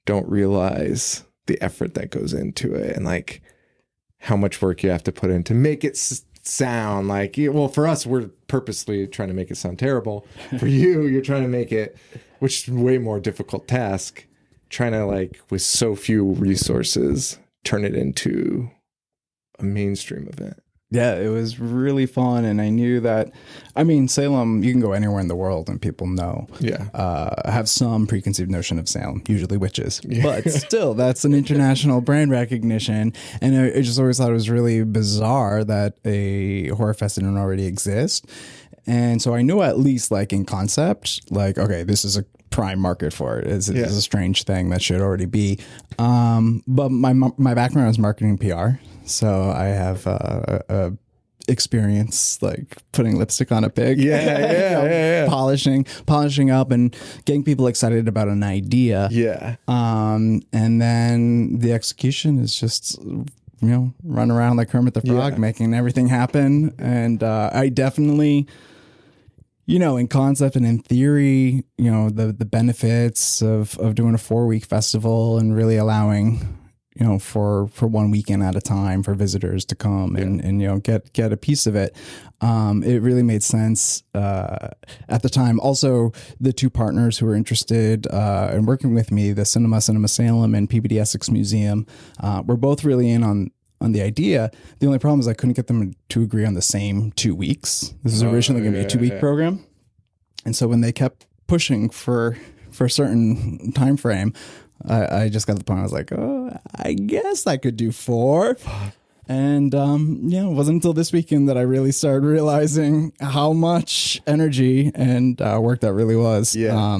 don't realize the effort that goes into it and like how much work you have to put in to make it sound like, well, for us, we're purposely trying to make it sound terrible. For you, you're trying to make it, which is a way more difficult task, trying to like with so few resources, turn it into a mainstream event.
Yeah, it was really fun. And I knew that, I mean, Salem, you can go anywhere in the world and people know, have some preconceived notion of Salem, usually witches. Yeah. But still, that's an international brand recognition. And I just always thought it was really bizarre that a horror fest didn't already exist. And so I knew at least like in concept, like, okay, this is a prime market for it. It's a strange thing that should already be. But my background is marketing PR. So I have experience like putting lipstick on a pig, polishing up and getting people excited about an idea. Yeah. And then the execution is just, run around like Kermit the Frog, making everything happen. And I definitely, in concept and in theory, the benefits of doing a 4-week festival and really allowing for 1 weekend at a time for visitors to come and get a piece of it. It really made sense at the time. Also, the two partners who were interested in working with me, the Cinema Salem and PBD Essex Museum, were both really in on the idea. The only problem is I couldn't get them to agree on the same 2 weeks. This was originally going to be a 2-week program. And so when they kept pushing for a certain time frame, I just got to the point I was like, oh, I guess I could do 4. And it wasn't until this weekend that I really started realizing how much energy and work that really was. Yeah.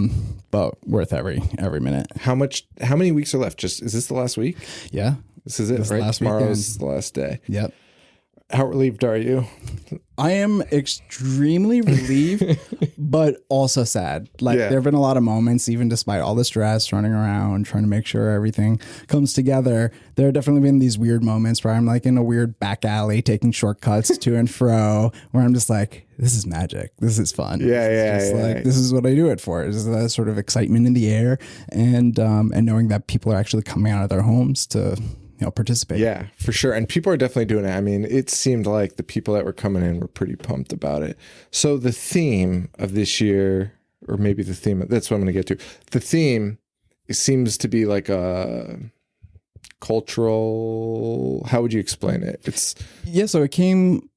But worth every minute.
How many weeks are left? Is this the last week?
Yeah.
This is it, right? Tomorrow's the last day.
Yep.
How relieved are you?
I am extremely relieved, but also sad. Like there have been a lot of moments, even despite all the stress, running around, trying to make sure everything comes together. There have definitely been these weird moments where I'm like in a weird back alley, taking shortcuts to and fro, where I'm just like, this is magic. This is fun. This is what I do it for. Is that sort of excitement in the air and knowing that people are actually coming out of their homes to participate. Yeah,
for sure. And people are definitely doing it. I mean, it seemed like the people that were coming in were pretty pumped about it. So the theme of this year, or maybe the theme, that's what I'm going to get to. The theme, it seems to be like a cultural, how would you explain it?
So it came,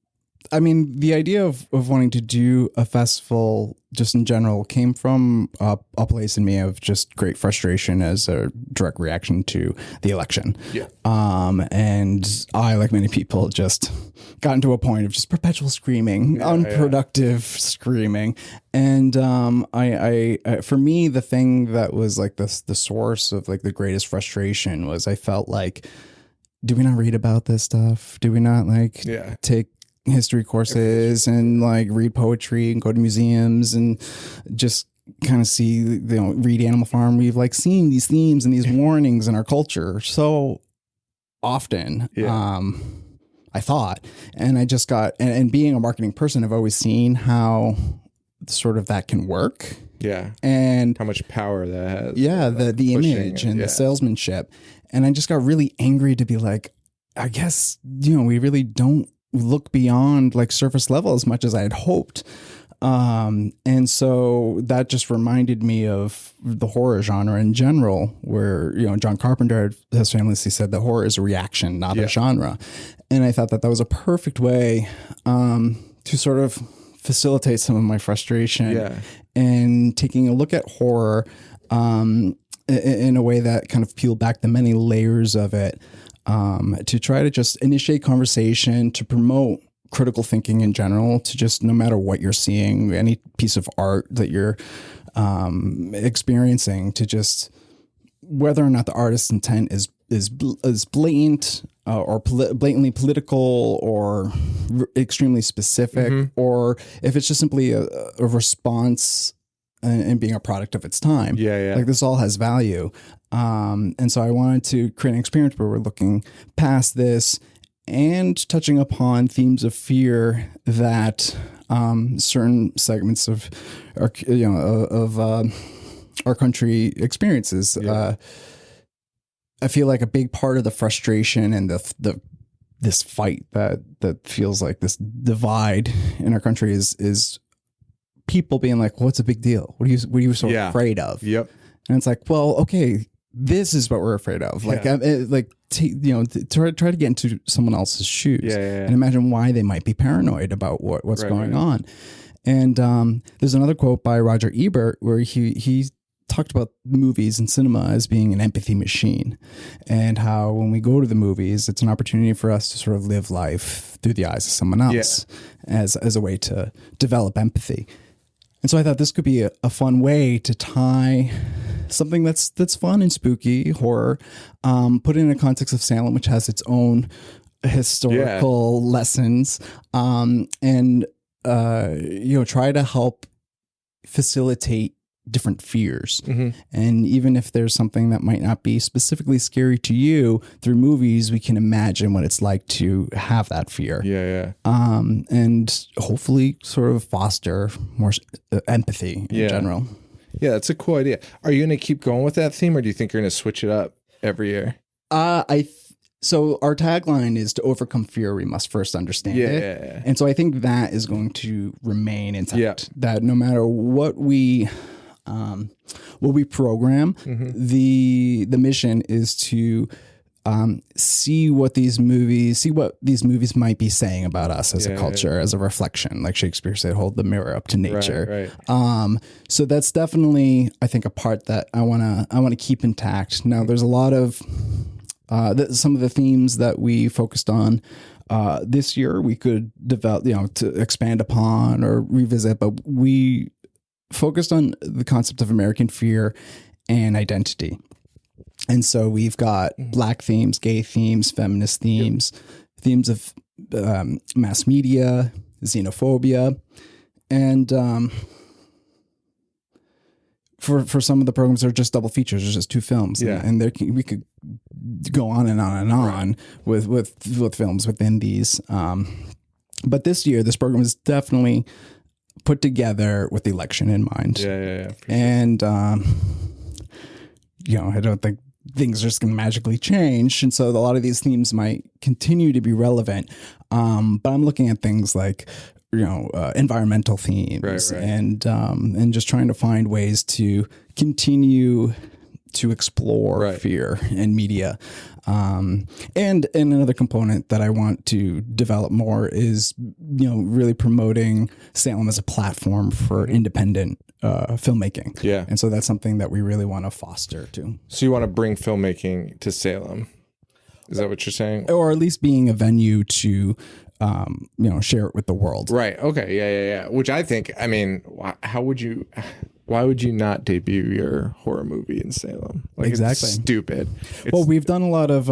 I mean, the idea of wanting to do a festival just in general came from a place in me of just great frustration as a direct reaction to the election. Yeah. And I, like many people, just got into a point of just perpetual screaming, unproductive screaming. And I for me, the thing that was like the source of like the greatest frustration was I felt like, do we not read about this stuff? Do we not take history courses and like read poetry and go to museums and just kind of see, read Animal Farm? We've like seen these themes and these warnings in our culture so often. I thought, and I just got, and being a marketing person, I've always seen how sort of that can work. Yeah. And
how much power that has.
Yeah. The image and the salesmanship. And I just got really angry to be like, I guess, we really don't look beyond like surface level as much as I had hoped. And so that just reminded me of the horror genre in general, where, John Carpenter has famously said that horror is a reaction, not a genre. And I thought that was a perfect way to sort of facilitate some of my frustration and taking a look at horror in a way that kind of peeled back the many layers of it, to try to just initiate conversation, to promote critical thinking in general, to just, no matter what you're seeing, any piece of art that you're experiencing, to just, whether or not the artist's intent is blatant or blatantly political or extremely specific, or if it's just simply a response and being a product of its time. Like, this all has value. And so I wanted to create an experience where we're looking past this and touching upon themes of fear that certain segments of our, our country experiences. I feel like a big part of the frustration and this fight that feels like this divide in our country is people being like, "What's a big deal? What are you so afraid of?" And it's like, well, okay, this is what we're afraid of. Like, try to get into someone else's shoes and imagine why they might be paranoid about what's going on. And there's another quote by Roger Ebert where he talked about movies and cinema as being an empathy machine, and how when we go to the movies, it's an opportunity for us to sort of live life through the eyes of someone else as a way to develop empathy. And so I thought this could be a fun way to tie something that's fun and spooky, horror, put it in a context of Salem, which has its own historical lessons, and try to help facilitate different fears. And even if there's something that might not be specifically scary to you, through movies we can imagine what it's like to have that fear. And hopefully sort of foster more empathy in general.
That's a cool idea. Are you going to keep going with that theme, or do you think you're going to switch it up every year?
So our tagline is, to overcome fear, we must first understand it. And so I think that is going to remain intact. That no matter what we program, the mission is to see what these movies might be saying about us as a culture, as a reflection. Like Shakespeare said, hold the mirror up to nature. So that's definitely, I think, a part that I want to keep intact. Now, there's a lot of some of the themes that we focused on this year we could develop, to expand upon or revisit, but we focused on the concept of American fear and identity. And so we've got Black themes, gay themes, feminist themes, themes of mass media, xenophobia, and for some of the programs, they're just double features. There's just two films, and we could go on and on and on with films within these. But this year, this program is definitely put together with the election in mind. And I don't think things are just going to magically change, and so a lot of these themes might continue to be relevant. But I'm looking at things like environmental themes, and just trying to find ways to continue to explore fear in media. And another component that I want to develop more is, really promoting Salem as a platform for independent filmmaking. And so that's something that we really want to foster too.
So you want to bring filmmaking to Salem? Is that what you're saying?
Or at least being a venue to, share it with the world.
Right. Okay. Yeah. Which I think, why would you not debut your horror movie in Salem? Like,
exactly.
It's stupid.
Well, we've done a lot of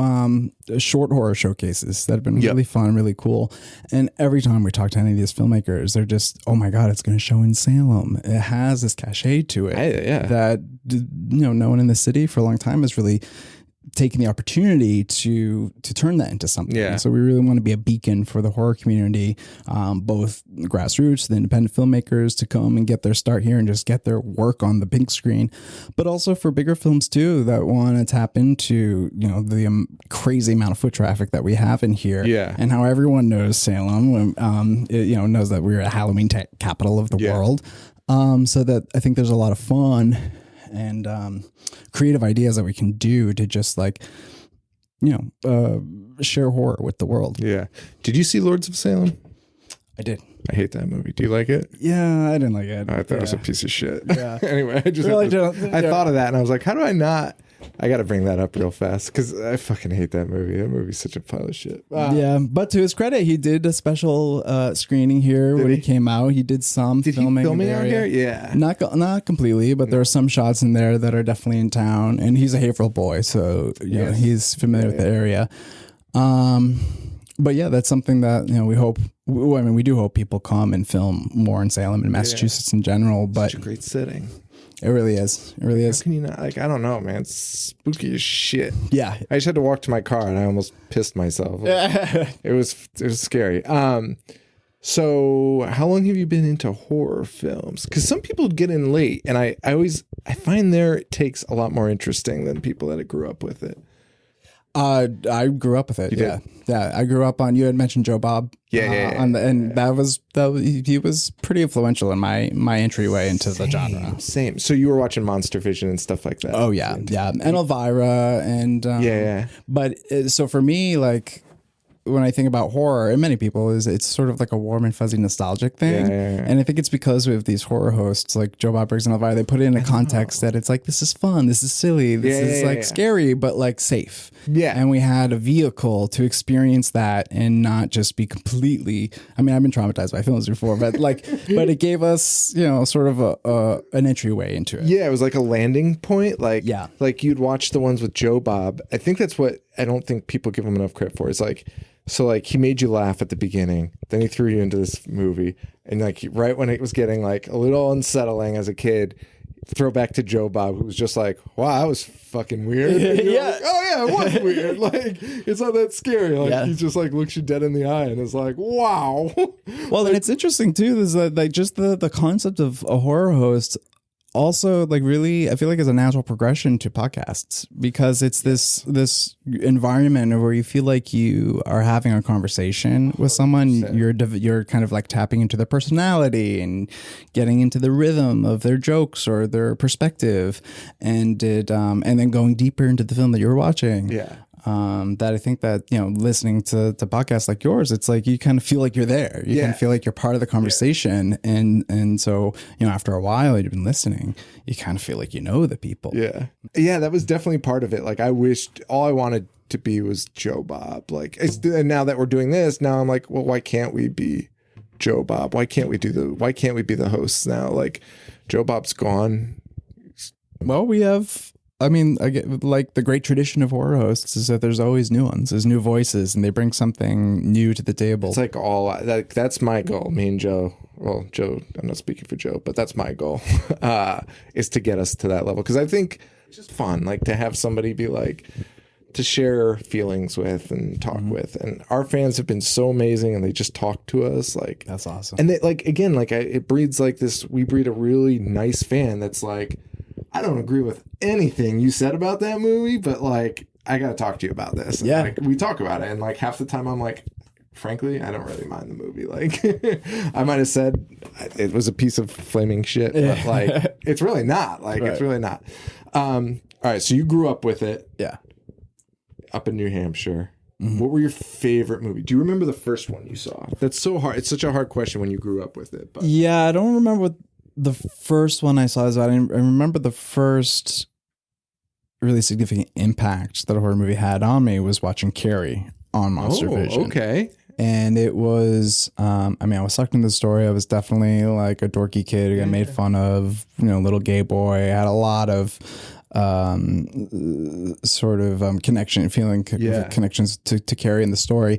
short horror showcases that have been really fun, really cool. And every time we talk to any of these filmmakers, they're just, oh my God, it's going to show in Salem. It has this cachet to it that, no one in the city for a long time has really taken the opportunity to turn that into something.
Yeah.
So we really want to be a beacon for the horror community, both grassroots, the independent filmmakers to come and get their start here and just get their work on the big screen, but also for bigger films too that want to tap into, you know, the crazy amount of foot traffic that we have in here.
Yeah.
And how everyone knows Salem, you know, knows that we're a Halloween capital of the world. So that I think there's a lot of fun and creative ideas that we can do to just like, you know, share horror with the world.
Yeah. Did you see Lords of Salem?
I did.
I hate that movie. Do you like it?
Yeah, I didn't like it.
I thought it was a piece of shit.
Yeah.
Anyway, I just
Really
I thought of that and I was like, how do I not? I got to bring that up real fast because I fucking hate that movie. That movie's such a pile of shit.
Yeah, but to his credit, he did a special screening here when he came out. He did some filming.
Filming
in the
out
area.
here? Yeah.
Not completely, but there are some shots in there that are definitely in town. And he's a Haverhill boy, so you know, he's familiar with the area. But yeah, that's something that, you know, we hope. I mean, we do hope people come and film more in Salem and Massachusetts in general. But
Such a great setting.
it really is. It really
How
is.
can you not? Like, I don't know, man. It's spooky as shit.
Yeah.
I just had to walk to my car and I almost pissed myself. It was scary. So how long have you been into horror films? Because some people get in late, and I find it takes a lot more interesting than people that grew up with it.
I grew up with it. Yeah. Yeah. I grew up on, you had mentioned Joe Bob. And he was pretty influential in my entryway into the genre.
Same. So you were watching Monster Vision and stuff like that.
Oh yeah. Yeah. And Elvira and, but so for me, like, when I think about horror, and many people, it's sort of like a warm and fuzzy nostalgic thing. And I think it's because we have these horror hosts like Joe Bob Briggs and Elvira, they put it in a context that it's like, this is fun, this is silly, this is like scary, but like safe.
Yeah.
And we had a vehicle to experience that and not just be completely, I mean, I've been traumatized by films before, but like, but it gave us, you know, sort of an entryway into it.
Yeah, it was like a landing point. Like,
Yeah.
like you'd watch the ones with Joe Bob. I think that's what I don't think people give him enough credit for. It's like, so like he made you laugh at the beginning, then he threw you into this movie, and like right when it was getting like a little unsettling as a kid, throw back to Joe Bob, who was just like, wow, that was fucking weird.
Yeah.
Like, oh yeah, it was weird. Like, it's not that scary. Like, he just like looks you dead in the eye and is like, wow.
Well, and it's interesting too, is that like just the concept of a horror host also, like, really, I feel like is a natural progression to podcasts, because it's this environment where you feel like you are having a conversation with someone. You're kind of like tapping into their personality and getting into the rhythm of their jokes or their perspective, and then going deeper into the film that you're watching.
Yeah.
That I think that, you know, listening to podcasts like yours, it's like you kind of feel like you're there. You kind of feel like you're part of the conversation. And so, you know, after a while you've been listening, you kind of feel like you know the people.
Yeah. Yeah, that was definitely part of it. Like, I wished all I wanted to be was Joe Bob. Like, and now that we're doing this, now I'm like, well, why can't we be Joe Bob? Why can't we be the hosts now? Like, Joe Bob's gone.
Well, we have, I mean, I get, like, the great tradition of horror hosts is that there's always new ones, there's new voices, and they bring something new to the table.
It's like that's my goal. Me and Joe. Well, Joe, I'm not speaking for Joe, but that's my goal, is to get us to that level. Because I think it's just fun, like, to have somebody be like, to share feelings with and talk with. And our fans have been so amazing, and they just talk to us. Like,
That's awesome.
And they, like, again, like, it breeds like this. We breed a really nice fan that's like, I don't agree with anything you said about that movie, but like, I got to talk to you about this. And, like, we talk about it. And like, half the time I'm like, frankly, I don't really mind the movie. Like, I might have said it was a piece of flaming shit, but like, it's really not. Like, it's really not. All right. So you grew up with it.
Yeah.
Up in New Hampshire. What were your favorite movie? Do you remember the first one you saw? That's so hard. It's such a hard question when you grew up with it. But
Yeah, I don't remember what the first one I saw is. I remember the first really significant impact that a horror movie had on me was watching Carrie on Monster Vision.
Okay.
And it was, I mean, I was sucked into the story. I was definitely like a dorky kid who got made fun of, you know, little gay boy. I had a lot of sort of connections to Carrie in the story.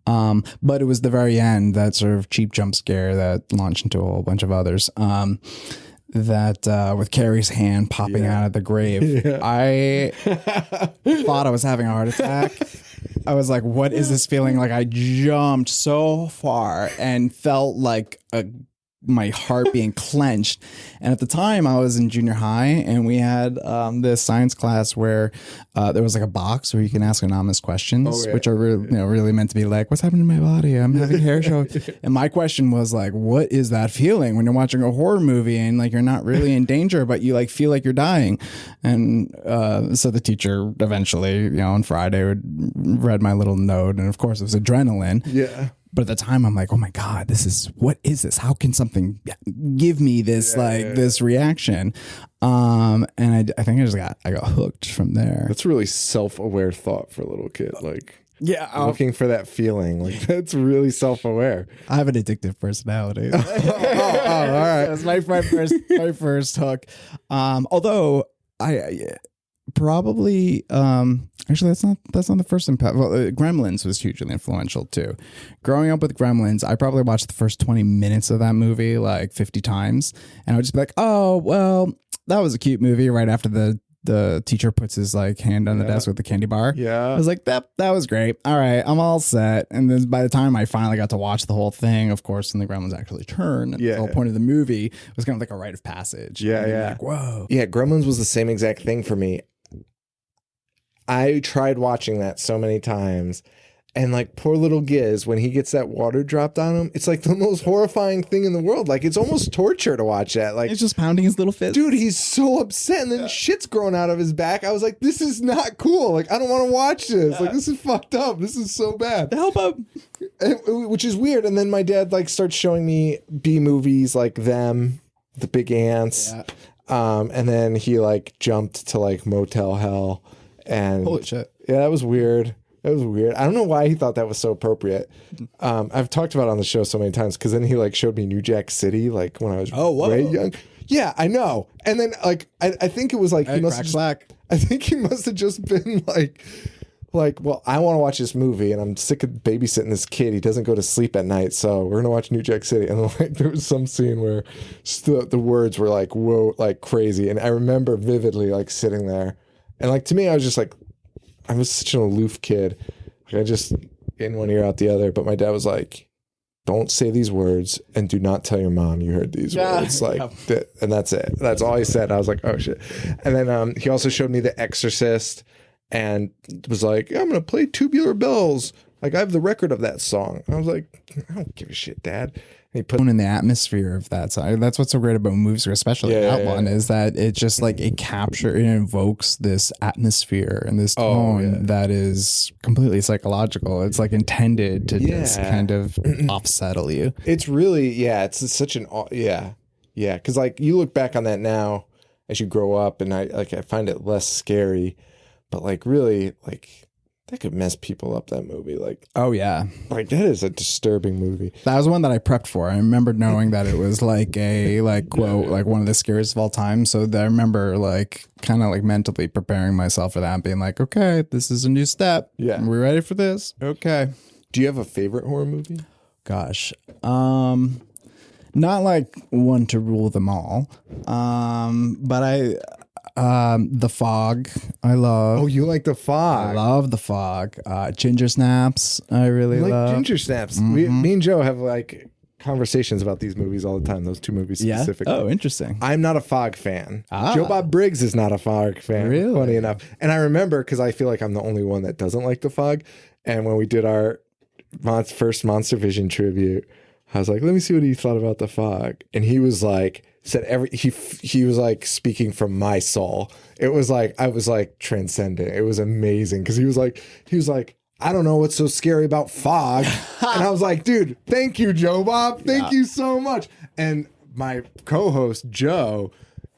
But it was the very end, that sort of cheap jump scare that launched into a whole bunch of others. that with Carrie's hand popping out of the grave. I thought I was having a heart attack. I was like, what is this feeling? Like I jumped so far and felt like my heart being clenched. And at the time I was in junior high, and we had this science class where there was like a box where you can ask anonymous questions, which are really meant to be like, what's happening to my body? I'm having hair show. And my question was like, what is that feeling when you're watching a horror movie and like you're not really in danger, but you like feel like you're dying? And so the teacher eventually, on Friday read my little note, and of course it was adrenaline.
Yeah.
But at the time, I'm like, oh my God, what is this? How can something give me this this reaction? And I think I got hooked from there.
That's a really self-aware thought for a little kid. Like,
looking
for that feeling. Like, that's really self-aware.
I have an addictive personality.
All right.
That's my first hook. Although I probably actually that's not the first impact. Well, Gremlins was hugely influential too. Growing up with Gremlins, I probably watched the first 20 minutes of that movie like 50 times, and I would just be like, oh well, that was a cute movie. Right after the teacher puts his like hand on the desk with the candy bar.
Yeah.
I was like, that was great. All right, I'm all set. And then by the time I finally got to watch the whole thing, of course, and the Gremlins actually turn, the whole point of the movie was kind of like a rite of passage.
Yeah,
And you're
yeah.
like, whoa.
Yeah, Gremlins was the same exact thing for me. I tried watching that so many times, and like poor little Giz, when he gets that water dropped on him, it's like the most horrifying thing in the world. Like, it's almost torture to watch that. Like,
He's just pounding his little fist.
dude, he's so upset, and then shit's growing out of his back. I was like, this is not cool. Like, I don't want to watch this. Like, this is fucked up. This is so bad.
Help him.
Which is weird. And then my dad like starts showing me B movies like Them, The Big Ants. And then he like jumped to like Motel Hell. And
Holy shit.
yeah, that was weird. That was weird. I don't know why he thought that was so appropriate. I've talked about it on the show so many times, because then he like showed me New Jack City like when I was way young. Yeah, I know. And then like I think it was like he must have I think he must have just been like, well, I want to watch this movie, and I'm sick of babysitting this kid. He doesn't go to sleep at night, so we're gonna watch New Jack City. And like there was some scene where the words were like, whoa, like crazy. And I remember vividly like sitting there. And like to me, I was just like, I was such an aloof kid. Like I just in one ear out the other. But my dad was like, don't say these words, and do not tell your mom you heard these words. Like and that's it. That's all he said. I was like, oh shit. And then he also showed me The Exorcist, and was like, I'm gonna play Tubular Bells. Like I have the record of that song. I was like, I don't give a shit, Dad. And he put
In the atmosphere of that song. That's what's so great about movies, especially that one, is that it just like it invokes this atmosphere and this tone that is completely psychological. It's like intended to just kind of off-settle you.
It's really, it's such an, because like you look back on that now as you grow up, and I find it less scary, but like really like that could mess people up, that movie. Like,
oh yeah,
like that is a disturbing movie.
That was one that I prepped for. I remember knowing that it was like a quote, like one of the scariest of all time. So I remember like kind of like mentally preparing myself for that, being like, okay, this is a new step.
Yeah,
we're ready for this. Okay.
Do you have a favorite horror movie?
Gosh, not like one to rule them all, but The Fog, I love.
Oh, you like The Fog?
I love The Fog. Ginger Snaps, I really love.
Ginger Snaps. Me and Joe have like conversations about these movies all the time. Those two movies specifically.
Oh, interesting.
I'm not a Fog fan. Joe Bob Briggs is not a Fog fan.
Really?
Funny enough. And I remember, because I feel like I'm the only one that doesn't like The Fog. And when we did our first Monster Vision tribute, I was like, let me see what he thought about The Fog. And he was like, he was like speaking from my soul. It was like, I was like transcendent. It was amazing, because he was like, I don't know what's so scary about Fog. And I was like, dude, thank you, Joe Bob. Thank you so much. And my co-host Joe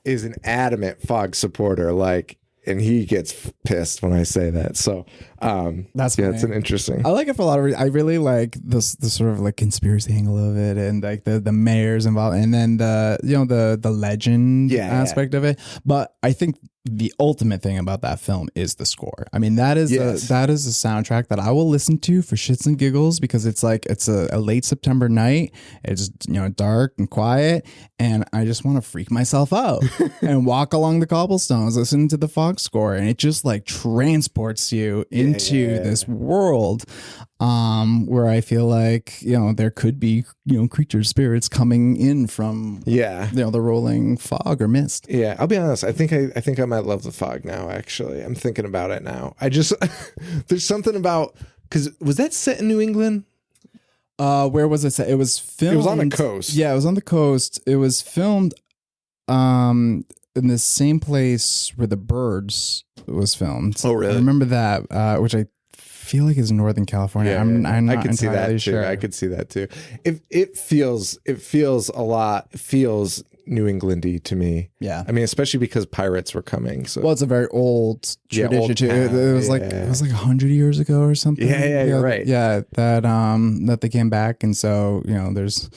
is an adamant Fog supporter. Like, and he gets pissed when I say that. So
that's
funny. It's an interesting.
I like it for a lot of reasons. I really like the sort of like conspiracy angle of it, and like the mayor's involved, and then the legend aspect of it. But I think the ultimate thing about that film is the score. I mean, that is
Yes.
that is a soundtrack that I will listen to for shits and giggles because it's like it's a late September night. It's dark and quiet, and I just want to freak myself out and walk along the cobblestones listening to the fog score, and it just like transports you into this world where I feel like there could be creatures, spirits coming in from the rolling fog or mist.
Yeah, I'll be honest. I think I might love the fog now. Actually, I'm thinking about it now. I just there's something about because was that set in New England?
Where was it set? It was filmed.
It was on the coast.
Yeah, it was on the coast. It was filmed in the same place where The Birds was filmed.
Oh, really?
I remember that, which I feel like is Northern California. I'm not
I could see that
entirely
too.
sure.
I could see that too. It feels New Englandy to me.
Yeah.
I mean, especially because pirates were coming. So
Well, it's a very old tradition
old
too.
town,
It was like 100 years ago or something.
Yeah, you're right.
Yeah, that they came back, and so there's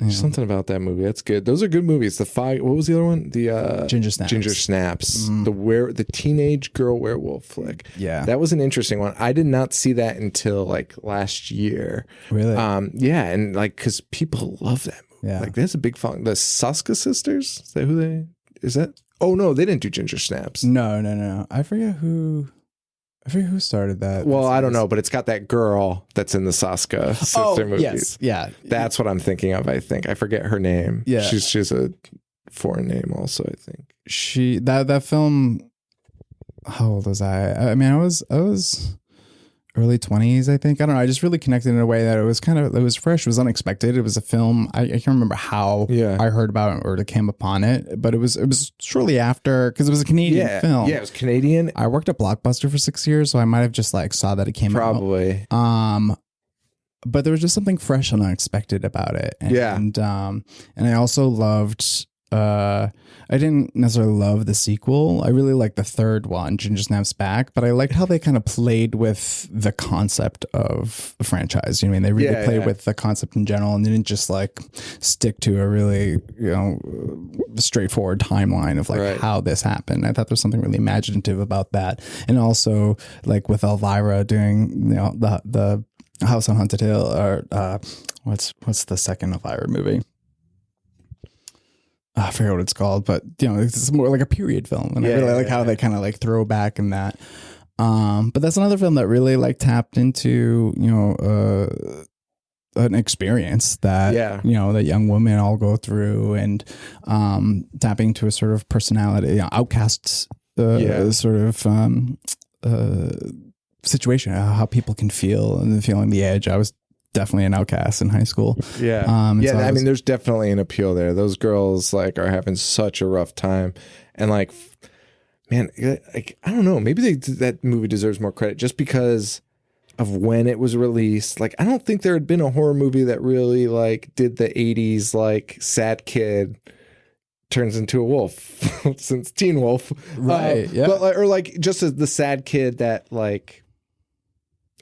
something about that movie. That's good. Those are good movies. The Fog. What was the other one? The
Ginger Snaps.
Ginger Snaps. The teenage girl werewolf flick.
Yeah.
That was an interesting one. I did not see that until like last year.
Really?
Yeah, and like because people love that movie.
Yeah.
Like there's a big following. The Saska sisters. Is that who they? Is that? Oh no, they didn't do Ginger Snaps.
No. I forget who started that.
Well, I don't know, but it's got that girl that's in the Saska sister movies.
Yes. Yeah.
That's what I'm thinking of. I think I forget her name.
Yeah.
she's a foreign name also. I think.
That film. How old was I? I mean, I was early 20s, I think. I don't know. I just really connected in a way that it was fresh. It was unexpected. It was a film. I can't remember how I heard about it or came upon it, but it was shortly after because it was a Canadian film.
Yeah, it was Canadian.
I worked at Blockbuster for 6 years, so I might have just like saw that it came
Probably.
out. But there was just something fresh and unexpected about it. And I also loved. I didn't necessarily love the sequel. I really liked the third one, Ginger Snaps Back, but I liked how they kind of played with the concept of the franchise. You know what I mean? They really played with the concept in general and didn't just like stick to a really, straightforward timeline of like how this happened. I thought there was something really imaginative about that. And also like with Elvira doing, the House on Haunted Hill or what's the second Elvira movie? I forget what it's called, but it's more like a period film, and I really like how they kind of like throw back in that. But that's another film that really like tapped into an experience that that young women all go through, and tapping into a sort of personality, outcasts sort of situation, how people can feel and feeling the edge. I was definitely an outcast in high school.
Yeah.
So
I mean, there's definitely an appeal there. Those girls like are having such a rough time, and like, man, like I don't know, maybe that movie deserves more credit just because of when it was released. Like, I don't think there had been a horror movie that really like did the 80s like sad kid turns into a wolf since Teen Wolf,
right?
But or like just as the sad kid that like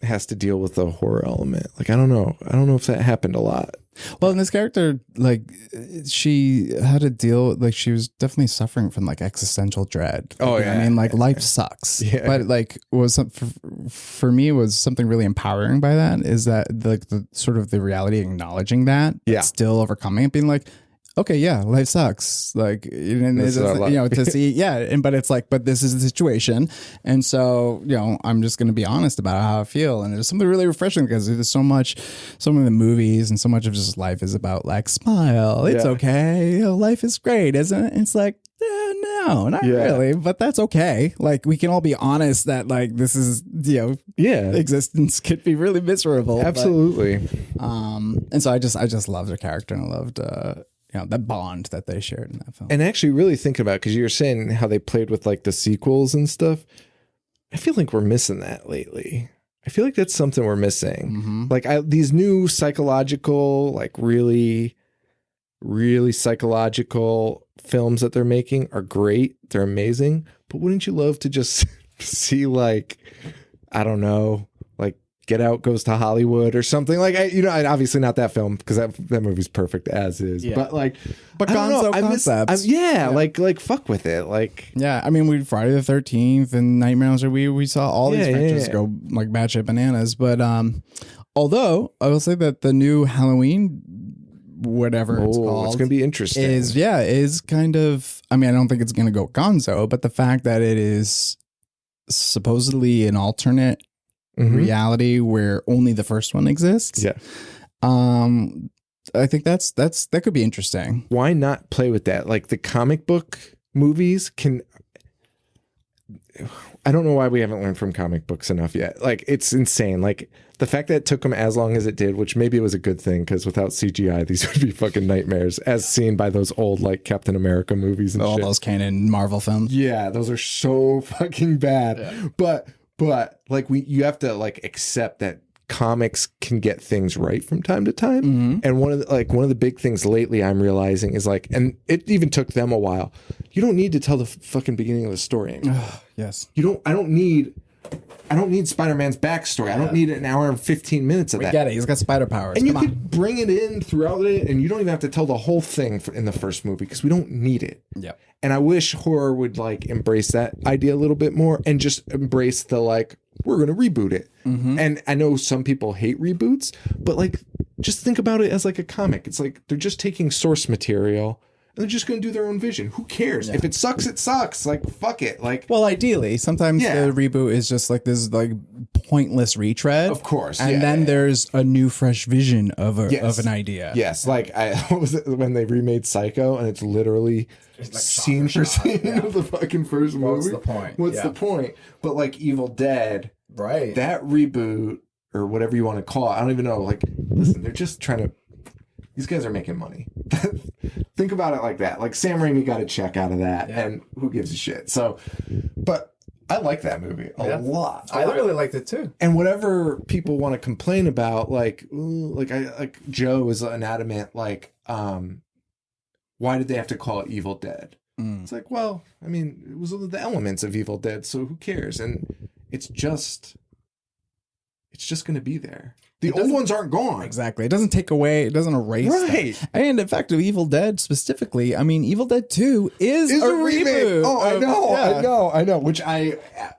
has to deal with the horror element. Like, I don't know if that happened a lot.
Well, in this character, like she had to deal, like she was definitely suffering from like existential dread. I mean, like life sucks. But like for me was something really empowering by that is that like the sort of the reality acknowledging that, still overcoming it, being like, okay, yeah, life sucks. Like, to see, but it's like, but this is the situation. And so, I'm just going to be honest about how I feel. And there's something really refreshing because there's so of the movies and so much of just life is about like, smile. It's okay. Life is great, isn't it? It's like, no, not really, but that's okay. Like, we can all be honest that like, this is, existence could be really miserable.
Absolutely.
And so I just loved her character, and I loved, that bond that they shared in that film.
And actually really thinking about, because you were saying how they played with like the sequels and stuff, I feel like we're missing that lately. I feel like that's something we're missing. Like these new psychological, like really, really psychological films that they're making are great. They're amazing. But wouldn't you love to just see like, I don't know, like Get Out Goes to Hollywood or something like and obviously not that film because that movie's perfect as is.
Yeah.
But like,
But
I don't know,
gonzo
I miss-
concepts.
like fuck with it. Like,
Yeah, I mean, we Friday the 13th and Nightmare on Elm Street, we saw all these
Yeah,
franchises
yeah.
go like batshit bananas. But although I will say that the new Halloween, whatever it's called,
it's gonna be interesting.
is kind of. I mean, I don't think it's gonna go gonzo, but the fact that it is supposedly an alternate
Mhm.
reality where only the first one exists.
Yeah.
I think that could be interesting.
Why not play with that? Like the comic book movies can. I don't know why we haven't learned from comic books enough yet. Like it's insane. Like the fact that it took them as long as it did, which maybe it was a good thing because without CGI, these would be fucking nightmares, as seen by those old like Captain America movies and
All
shit.
those canon Marvel films.
Yeah, those are so fucking bad. But like you have to like accept that comics can get things right from time to time.
Mm-hmm.
And one of the big things lately I'm realizing is like, and it even took them a while. You don't need to tell the fucking beginning of the story anymore.
Yes.
I don't need Spider-Man's backstory. I don't need an hour and 15 minutes of that.
Get it. He's got spider powers.
And you
Come on.
could bring it in throughout it, and you don't even have to tell the whole thing in the first movie because we don't need it.
Yeah.
And I wish horror would like embrace that idea a little bit more and just embrace the like, we're going to reboot it.
Mm-hmm.
And I know some people hate reboots, but like, just think about it as like a comic. It's like they're just taking source material and they're just going to do their own vision. Who cares? If it sucks, it sucks. Like, fuck it. Like,
Well, ideally, sometimes
Yeah.
the reboot is just like this like pointless retread.
Of course,
And
yeah,
then
yeah.
there's a new fresh vision of
Yes.
an idea.
yes, like what was it when they remade Psycho and it's literally scene for scene of the fucking first movie.
What's the point?
What's
Yeah.
the point? But like Evil Dead,
Right.
that reboot or whatever you want to call it, I don't even know. Like, listen, they're just trying to. These guys are making money. Think about it like that. Like Sam Raimi got a check out of that, and who gives a shit? So, but I like that movie a lot.
I really liked it too.
And whatever people want to complain about, like Joe is an adamant, like, why did they have to call it Evil Dead? It's like, well, I mean, it was the elements of Evil Dead, so who cares? And it's just going to be there. The old ones aren't gone.
Exactly. It doesn't take away, it doesn't erase
Right.
that. And in fact, of Evil Dead specifically, I mean, Evil Dead 2 is
It's
a
remake.
reboot.
Oh, I
of-
know,
yeah.
I know. Which I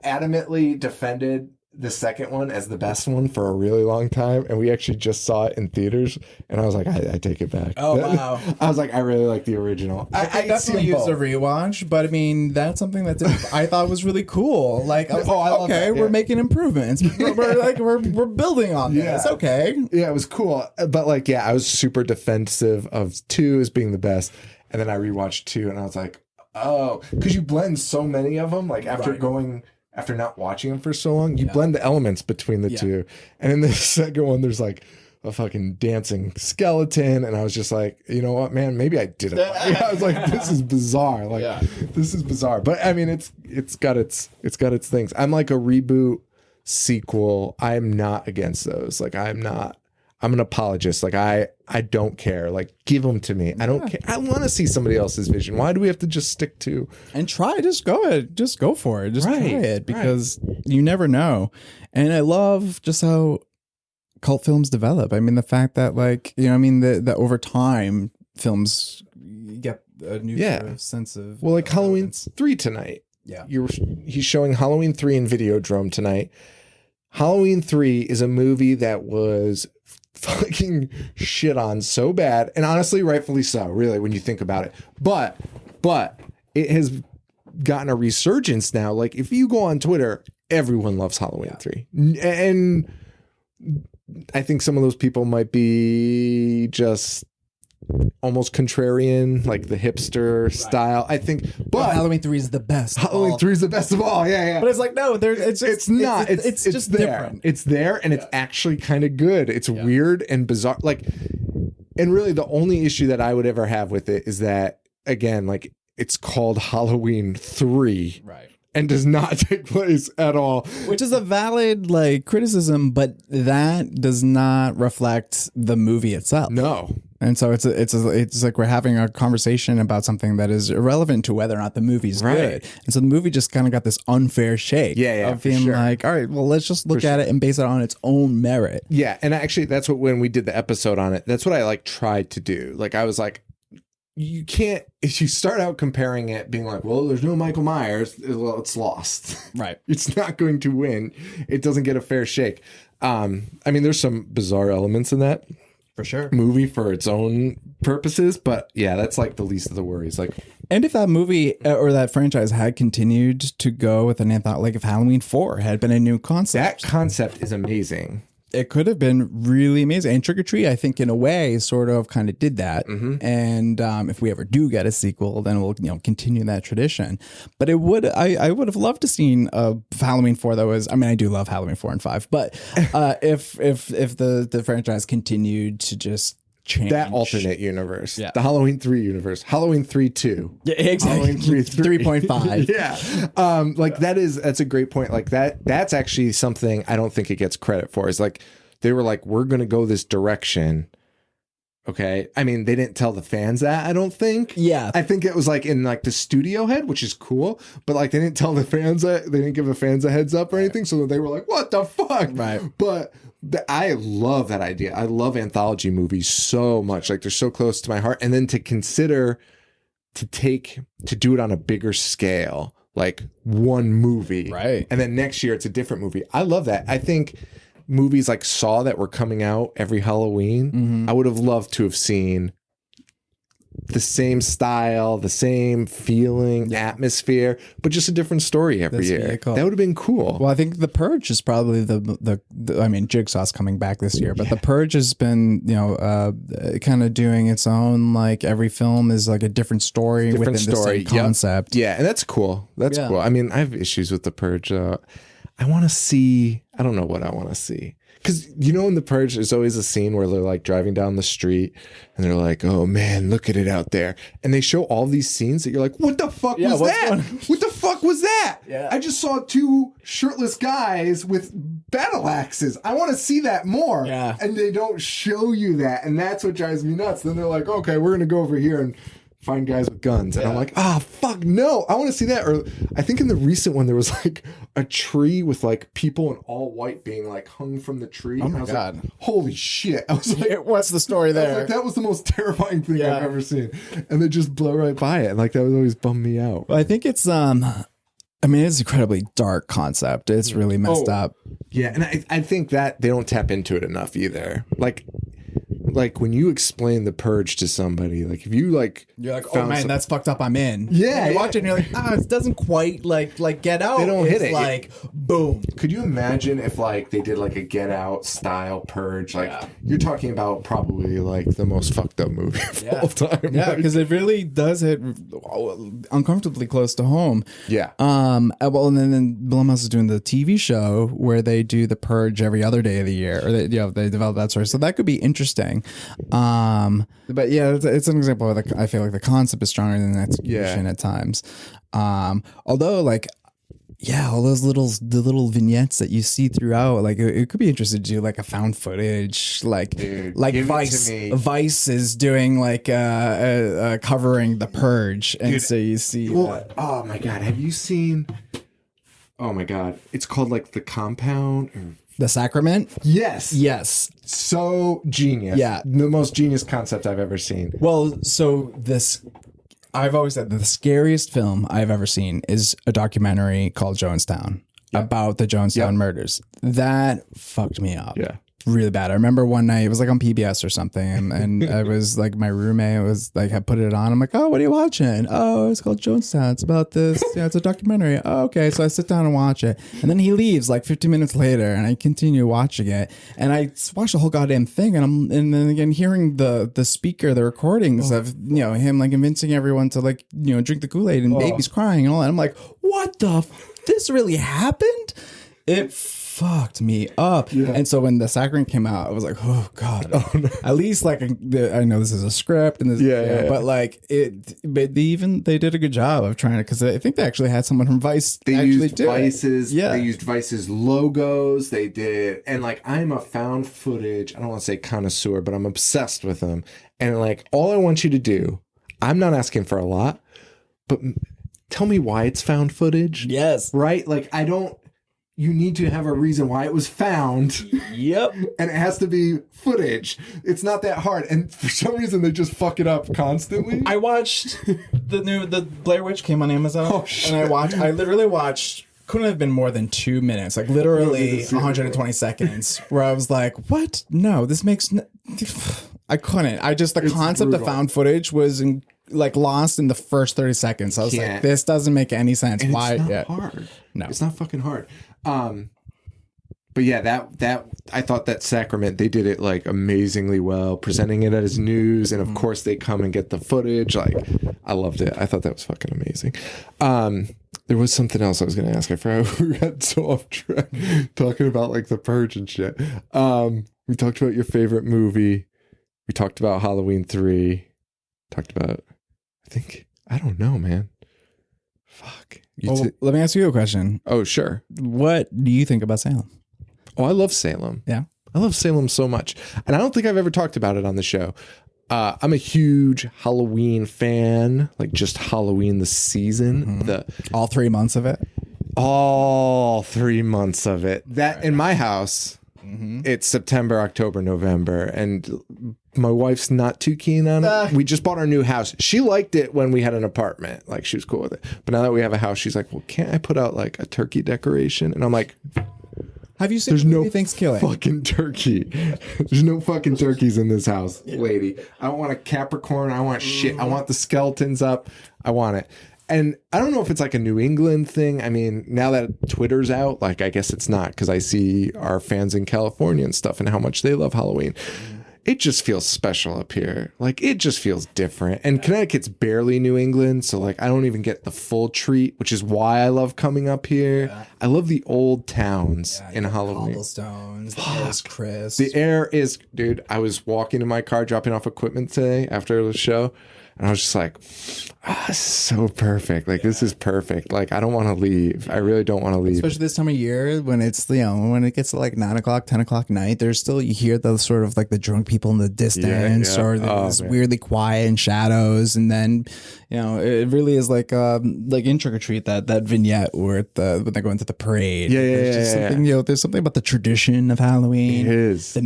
adamantly defended the second one as the best one for a really long time, and we actually just saw it in theaters, and I was like, I take it back.
Oh, wow.
I was like, I really like the original.
I definitely used a rewatch, but I mean, that's something that I thought was really cool. Like, I was
I
like,
love
okay,
that, yeah.
we're making improvements. we're building on this.
Yeah.
Okay.
Yeah, it was cool. But like, yeah, I was super defensive of 2 as being the best. And then I rewatched 2 and I was like, oh, because you blend so many of them. Like after not watching them for so long, you blend the elements between the two. And in the second one, there's like a fucking dancing skeleton. And I was just like, you know what, man, maybe I did it. I was like, this is bizarre. Like, this is bizarre. But I mean, it's got its things. I'm like a reboot sequel. I'm not against those. Like, I'm an apologist. Like I don't care. Like, give them to me. I don't care. I want to see somebody else's vision. Why do we have to just stick to?
And just go for it. Just try
Right,
it because you never know. And I love just how cult films develop. I mean, the fact that like, you know, I mean, that over time films get a new sort of sense of,
Well, like Halloween 3 tonight.
Yeah.
He's showing Halloween 3 in Videodrome tonight. Halloween 3 is a movie that was fucking shit on so bad, and honestly, rightfully so, really, when you think about it. But it has gotten a resurgence now. Like, if you go on Twitter, everyone loves Halloween 3. And I think some of those people might be just almost contrarian, like the hipster style. I think, but
Halloween 3 is the best.
Halloween 3 is the best of all. Yeah.
But it's like, no, it's
not.
It's just
there.
different.
It's there, and it's actually kind of good. It's weird and bizarre. Like, and really, the only issue that I would ever have with it is that, again, like, it's called Halloween 3,
Right.
and does not take place at all.
Which is a valid like criticism, but that does not reflect the movie itself.
No.
And so it's like we're having a conversation about something that is irrelevant to whether or not the movie's good. And so the movie just kind of got this unfair shake of being like, all right, well, let's just look at it and base it on its own merit.
Yeah, and actually that's what, when we did the episode on it, that's what I like tried to do. Like I was like, you can't, if you start out comparing it being like, well, there's no Michael Myers, well, it's lost.
Right.
It's not going to win. It doesn't get a fair shake. I mean, there's some bizarre elements in that.
For sure.
Movie for its own purposes, but yeah, that's like the least of the worries. Like,
and if that movie or that franchise had continued to go with an anthology, like if Halloween 4 had been a new concept,
that concept is amazing.
It could have been really amazing. And Trick or Treat, I think, in a way, sort of kind of did that. And if we ever do get a sequel, then we'll continue that tradition. But it would, I would have loved to seen Halloween 4 that was. I mean, I do love Halloween 4 and 5, but if the franchise continued to just change
that alternate universe,
the
Halloween 3 universe, Halloween 3-2,
exactly,
Halloween
3.5,
like that's a great point. Like that's actually something I don't think it gets credit for. Is like they were like, we're gonna go this direction. Okay, I mean, they didn't tell the fans that, I don't think.
Yeah,
I think it was like in like the studio head, which is cool, but like they didn't tell the fans that, they didn't give the fans a heads up or anything, so they were like, what the fuck,
right?
But I love that idea. I love anthology movies so much. Like they're so close to my heart. And then to consider to do it on a bigger scale, like one movie.
Right.
And then next year it's a different movie. I love that. I think movies like Saw that were coming out every Halloween, I would have loved to have seen the same style, the same feeling, atmosphere, but just a different story every year. That would have been cool.
Well, I think The Purge is probably the I mean, Jigsaw's coming back this year, but The Purge has been, kind of doing its own, like every film is like a different story within the same concept.
Yeah, and that's cool. That's cool. I mean, I have issues with The Purge. I want to see, I don't know what I want to see. Because, in The Purge, there's always a scene where they're like driving down the street and they're like, oh man, look at it out there. And they show all these scenes that you're like, what the fuck was that? What the fuck was that?
Yeah.
I just saw two shirtless guys with battle axes. I want to see that more.
Yeah.
And they don't show you that. And that's what drives me nuts. Then they're like, okay, we're going to go over here and find guys with guns. And I'm like, fuck no, I want to see that. Or I think in the recent one there was like a tree with like people in all white being like hung from the tree.
Oh
and
my
I was
God.
like, holy shit. I was like,
What's the story
I
there?
was like, that was the most terrifying thing I've ever seen. And they just blow right by it. And like that would always bum me out.
Well, I think it's I mean, it's an incredibly dark concept. It's really messed up.
Yeah, and I think that they don't tap into it enough either. Like when you explain The Purge to somebody, like if you like,
you're like, oh man, that's fucked up. I'm in.
Yeah,
you watch it and you're like, it doesn't quite like Get Out.
They don't hit it.
Like boom.
Could you imagine if like they did like a Get Out style Purge? Like you're talking about probably like the most fucked up movie of all time.
Yeah, because it really does hit uncomfortably close to home.
Yeah.
Well, and then Blumhouse is doing the TV show where they do The Purge every other day of the year, or they develop that story. So that could be interesting. But yeah, it's an example of I feel like the concept is stronger than the execution at times. Although like, all those little vignettes that you see throughout, like it could be interesting to do like a found footage, like Vice is doing like covering The Purge, and so you see.
Well, oh my god, have you seen? Oh my god, it's called like The Compound. Or
The Sacrament?
Yes. So genius.
Yeah.
The most genius concept I've ever seen.
Well, so I've always said that the scariest film I've ever seen is a documentary called Jonestown about the Jonestown murders. That fucked me up.
Yeah.
Really bad. I remember one night, it was like on PBS or something, and I was like, my roommate was like, had put it on. I'm like, oh, what are you watching? Oh, it's called Jonestown. It's about this. It's a documentary. Oh, okay. So I sit down and watch it. And then he leaves like 15 minutes later, and I continue watching it. And I watched the whole goddamn thing, and then again hearing the speaker, the recordings of him like convincing everyone to like drink the Kool-Aid and babies crying and all that. I'm like, what the? This really happened? It fucked me up. And so when the sacrament came out, I was like, oh god. At least like I know this is a script and this, but like but they did a good job of trying to, because I think they actually had someone from Vice.
They
actually
used
do it.
Vice's.
Yeah.
They used Vice's logos. They did, and like I'm a found footage. I don't want to say connoisseur, but I'm obsessed with them. And like all I want you to do, I'm not asking for a lot, but tell me why it's found footage.
Yes.
Right? Like I don't. You need to have a reason why it was found.
Yep.
And it has to be footage. It's not that hard. And for some reason, they just fuck it up constantly.
I watched the Blair Witch came on Amazon.
Oh, shit.
And I literally watched, couldn't have been more than 2 minutes, like literally 120 seconds, where I was like, what? No, this makes no... I couldn't. The concept of found footage was like lost in the first 30 seconds. I was like, this doesn't make any sense.
And
why?
It's not hard.
No.
It's not fucking hard. But yeah, that I thought that sacrament, they did it like amazingly well, presenting it as news, and of course they come and get the footage. Like, I loved it. I thought that was fucking amazing. There was something else I was gonna ask. I forgot. We got so off track talking about like the purge and shit. We talked about your favorite movie. We talked about Halloween 3. Talked about, I don't know, man. Fuck.
Let me ask you a question.
Oh, sure.
What do you think about Salem?
Oh, I love Salem.
Yeah.
I love Salem so much. And I don't think I've ever talked about it on the show. I'm a huge Halloween fan, like just Halloween the season.
All 3 months of it?
All 3 months of it. That in my house, it's September, October, November. And my wife's not too keen on it. We just bought our new house. She liked it when we had an apartment. Like, she was cool with it. But now that we have a house, she's like, well, can't I put out like a turkey decoration? And I'm like,
have you seen
there's no
Thanksgiving?
fucking turkey. There's no fucking turkeys in this house, lady. I don't want a Capricorn. I want shit. I want the skeletons up. I want it. And I don't know if it's like a New England thing. I mean, now that Twitter's out, like, I guess it's not, because I see our fans in California and stuff and how much they love Halloween. It just feels special up here. Like, it just feels different. And Connecticut's barely New England, so like I don't even get the full treat, which is why I love coming up here. Yeah. I love the old towns in Halloween.
Cobblestones, the air is crisp.
The air is, dude, I was walking in my car dropping off equipment today after the show, and I was just like, this is so perfect. Like, this is perfect. Like, I don't want to leave. I really don't want to leave.
Especially this time of year when it's, when it gets to like 9 o'clock, 10 o'clock night, there's still, you hear those sort of like the drunk people in the distance, or there's weirdly quiet in shadows. And then, it really is like in Trick or Treat, that vignette where when they go into the parade. There's something about the tradition of Halloween.
It is.
The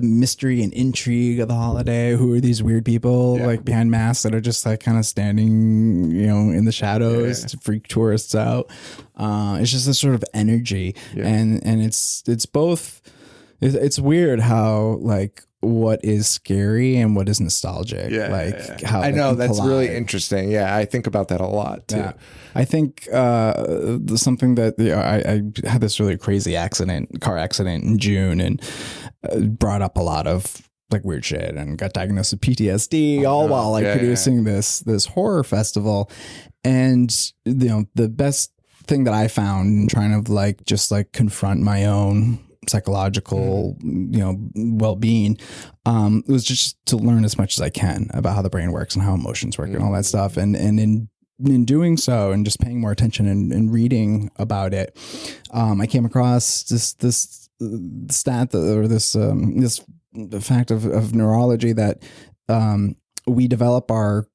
mystery and intrigue of the holiday. Who are these weird people like behind masks that are just like kind of standing, in the shadows to freak tourists out. It's just this sort of energy, and it's both. It's weird how like what is scary and what is nostalgic. How
I know that's really interesting. Yeah, I think about that a lot too. Yeah.
I think something that I had this really crazy car accident in June, and brought up a lot of like weird shit, and got diagnosed with PTSD while producing this horror festival. And the best thing that I found in trying to like just like confront my own psychological well-being was just to learn as much as I can about how the brain works and how emotions work and all that stuff. And in doing so, and just paying more attention and reading about it, I came across this stat this fact of neurology that we develop our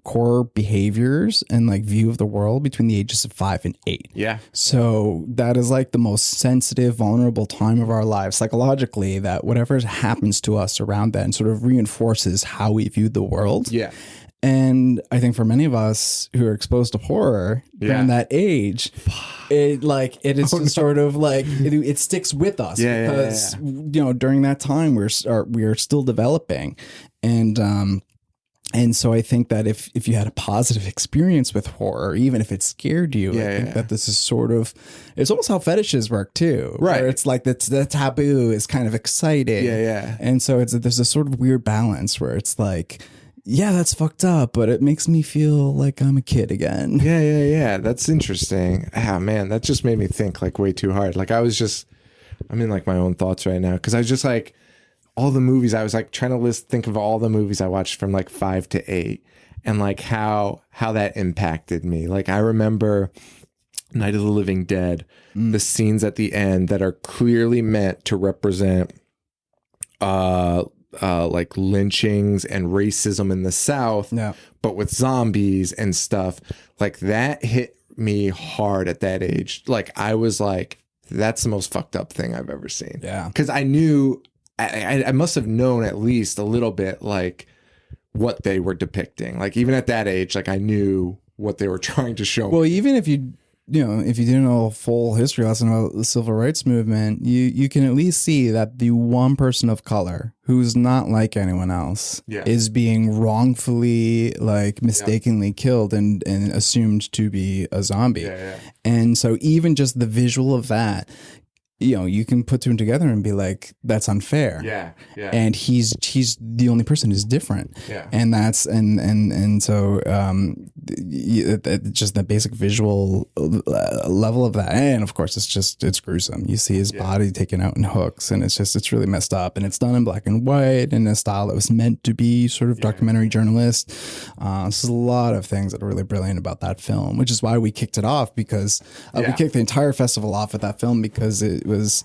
core behaviors and like view of the world between the ages of 5 and 8.
Yeah.
So that is like the most sensitive, vulnerable time of our lives psychologically, that whatever happens to us around then sort of reinforces how we view the world.
Yeah.
And I think for many of us who are exposed to horror during that age, it is sort of like it sticks with us because during that time we are still developing, and so I think that if you had a positive experience with horror, even if it scared you, I think that this is sort of, it's almost how fetishes work too, right? Where it's like the taboo is kind of exciting, and so there's a sort of weird balance where it's like, yeah, that's fucked up, but it makes me feel like I'm a kid again.
Yeah. That's interesting. Ah, man, that just made me think like way too hard. Like I was just I'm in like my own thoughts right now because I was just like all the movies. I was like trying to think of all the movies I watched from like 5 to 8 and like how that impacted me. Like I remember Night of the Living Dead, the scenes at the end that are clearly meant to represent like lynchings and racism in the South, but with zombies and stuff. Like that hit me hard at that age. Like I was like, that's the most fucked up thing I've ever seen.
Yeah.
Because I knew, I must have known at least a little bit like what they were depicting. Like even at that age, like I knew what they were trying to show.
Well, even if you didn't know a full history lesson about the civil rights movement, you can at least see that the one person of color who's not like anyone else is being wrongfully, like mistakenly killed and assumed to be a zombie. And so even just the visual of that, you can put two and together and be like, that's unfair. And he's the only person who's different. And that's and so just the basic visual level of that, and of course it's gruesome. You see his body taken out in hooks, and it's really messed up, and it's done in black and white in a style that was meant to be sort of documentary journalist. So there's a lot of things that are really brilliant about that film, which is why we kicked it off, because we kicked the entire festival off with that film, because it was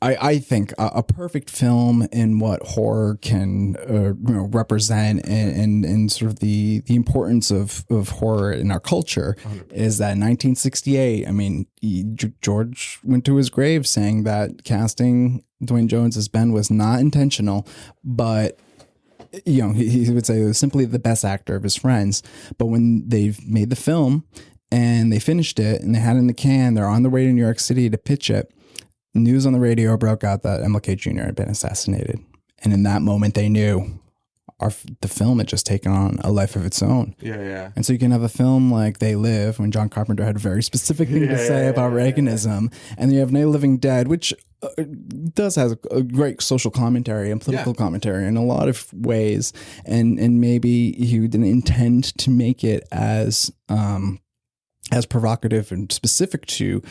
I think a perfect film in what horror can represent, and sort of the importance of horror in our culture 100%. Is that 1968. I mean, George went to his grave saying that casting Dwayne Jones as Ben was not intentional, but he would say it was simply the best actor of his friends. But when they've made the film and they finished it and they had it in the can, they're on their way to New York City to pitch it. News on the radio broke out that MLK Jr. had been assassinated. And in that moment, they knew the film had just taken on a life of its own. And so you can have a film like They Live, when John Carpenter had a very specific thing to say about Reaganism. And then you have Night of the Living Dead, which does have a great social commentary and political commentary in a lot of ways. And maybe he didn't intend to make it as provocative and specific to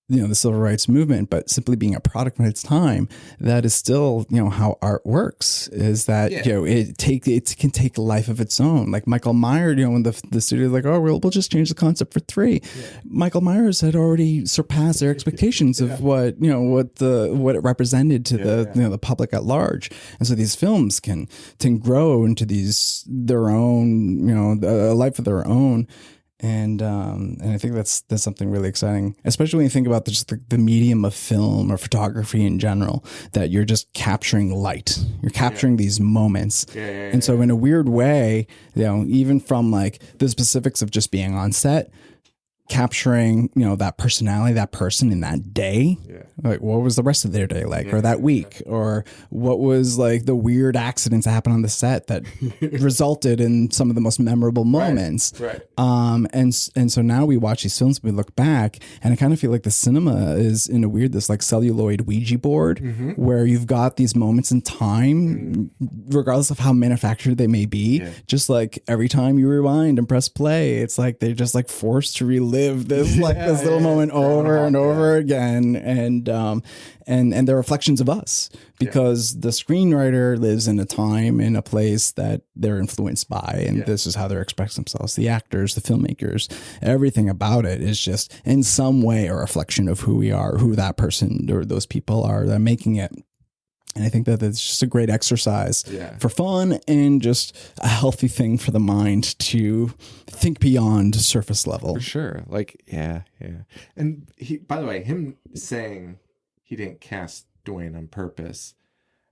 the civil rights movement, but simply being a product of its time. That is still how art works, is that it can take a life of its own. Like Michael Myers, when the studio like, oh, we'll just change the concept for 3. Michael Myers had already surpassed their expectations of what it represented to the public at large. And so these films can grow into their own a life of their own. And I think that's something really exciting, especially when you think about just the medium of film or photography in general, that you're just capturing light. You're capturing these moments. And so in a weird way, even from like the specifics of just being on set, capturing, that personality, that person in that day, like what was the rest of their day like, or that week, or what was like the weird accidents that happened on the set that resulted in some of the most memorable moments. And so now we watch these films, we look back, and I kind of feel like the cinema is in a weird, this like celluloid Ouija board, where you've got these moments in time, regardless of how manufactured they may be, just like every time you rewind and press play, it's like they're just like forced to relive this this little moment over and over again, and they're reflections of us, because the screenwriter lives in a time, in a place that they're influenced by, and this is how they're expressing themselves. The actors, the filmmakers, everything about it is just in some way a reflection of who we are, who that person or those people are that are making it. And I think that it's just a great exercise for fun, and just a healthy thing for the mind to think beyond surface level.
For sure. Like, And by the way, him saying he didn't cast Dwayne on purpose,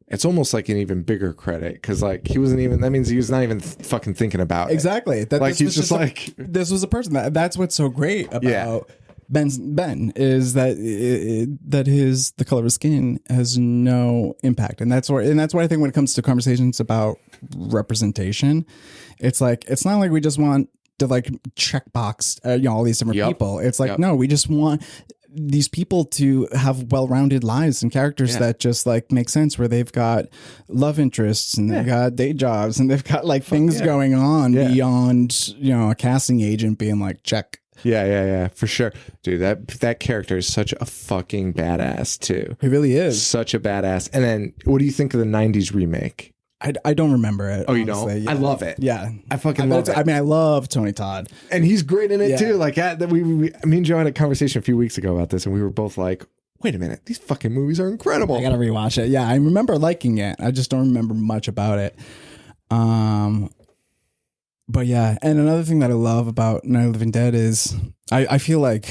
it's almost like an even bigger credit, because like he wasn't even, that means he was not even fucking thinking about it.
Exactly.
Like he's just like,
this was a person that's what's so great about Ben is that the color of his skin has no impact, and that's what I think when it comes to conversations about representation, it's like, it's not like we just want to like checkbox all these different people. It's like no, we just want these people to have well-rounded lives and characters that just like make sense, where they've got love interests and they've got day jobs and they've got like things going on beyond a casting agent being like, check.
Yeah, for sure. Dude, that character is such a fucking badass too.
He really is.
Such a badass. And then what do you think of the 90s remake?
I don't remember it.
Oh, you
honestly.
don't?
Yeah.
I love it.
Yeah.
I fucking love it.
I mean, I love Tony Todd.
And he's great in it
Yeah.
too. Like me and Joe had a conversation a few weeks ago about this, and we were both like, wait a minute, these fucking movies are incredible.
I gotta rewatch it. Yeah, I remember liking it. I just don't remember much about it. But yeah, and another thing that I love about Night of the Living Dead is I feel like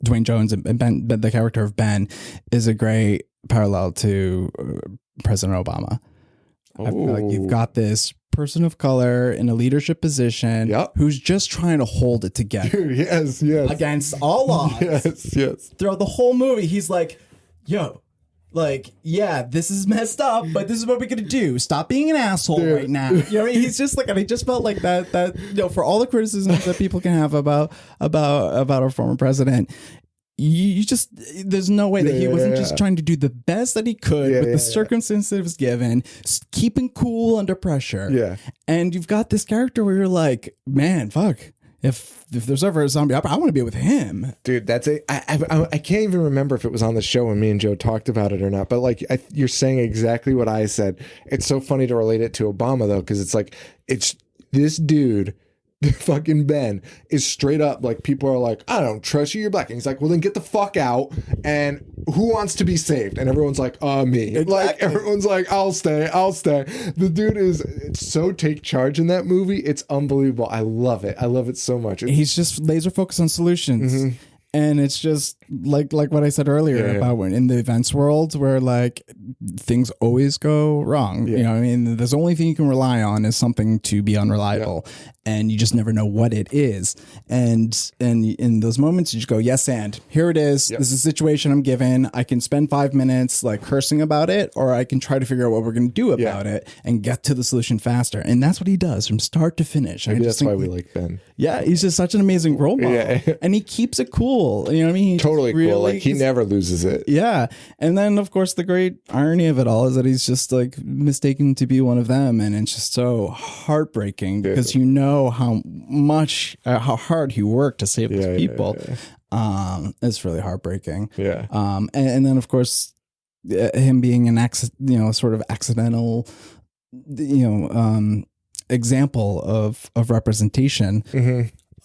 Dwayne Jones and Ben, the character of Ben, is a great parallel to President Obama. I feel like you've got this person of color in a leadership position who's just trying to hold it together.
Dude, yes.
Against all odds.
Yes.
Throughout the whole movie, he's like, yo, like, yeah, this is messed up, but this is what we're gonna do. Stop being an asshole right now. You know what I mean? He's just like, and I just felt like that, you know, for all the criticisms that people can have about our former president, you just, there's no way that he wasn't just trying to do the best that he could with the circumstances that was given, keeping cool under pressure.
Yeah.
And you've got this character where you're like, man, fuck. If there's ever a zombie, I want to be with him,
dude. That's I can't even remember if it was on the show when me and Joe talked about it or not. But like, you're saying exactly what I said. It's so funny to relate it to Obama though, because it's like it's this dude. Fucking Ben is straight up like, people are like, I don't trust you, you're black, and he's like, well then get the fuck out, and who wants to be saved? And everyone's like, me. Exactly. Like everyone's like, I'll stay. The dude is so take charge in that movie. It's unbelievable. I love it so much. He's
just laser focused on solutions. And it's just like what I said earlier about when in the events world where like things always go wrong. You know what I mean? There's the only thing you can rely on is something to be unreliable. And you just never know what it is. And in those moments you just go, yes, and here it is. This is a situation I'm given. I can spend 5 minutes like cursing about it, or I can try to figure out what we're going to do about it and get to the solution faster. And that's what he does from start to finish.
Maybe that's why we like Ben.
Yeah, he's just such an amazing role model. And he keeps it cool. You know what I mean? He
totally
really,
cool. Like he never loses it.
Yeah. And then of course the great irony of it all is that he's just like mistaken to be one of them, and it's just so heartbreaking because you know how hard he worked to save those people. It's really heartbreaking. And then of course him being an sort of accidental example of representation,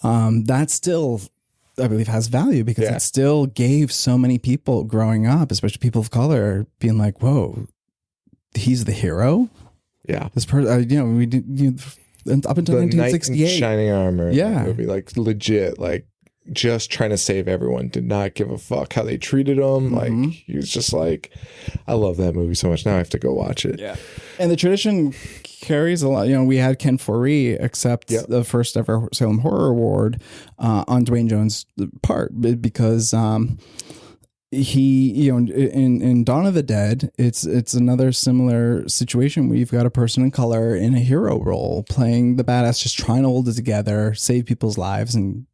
that still I believe has value because it still gave so many people growing up, especially people of color, being like, whoa, he's the hero. This person, we did, up until 1968,
Knight in shining armor.
Yeah,
movie, like legit, like just trying to save everyone. Did not give a fuck how they treated him. Like he was just like, I love that movie so much. Now I have to go watch it.
Yeah, and the tradition carries a lot. You know, we had Ken Foree accept the first ever Salem Horror Award on Dwayne Jones' part because he, in Dawn of the Dead, it's another similar situation where you've got a person of color in a hero role playing the badass, just trying to hold it together, save people's lives, and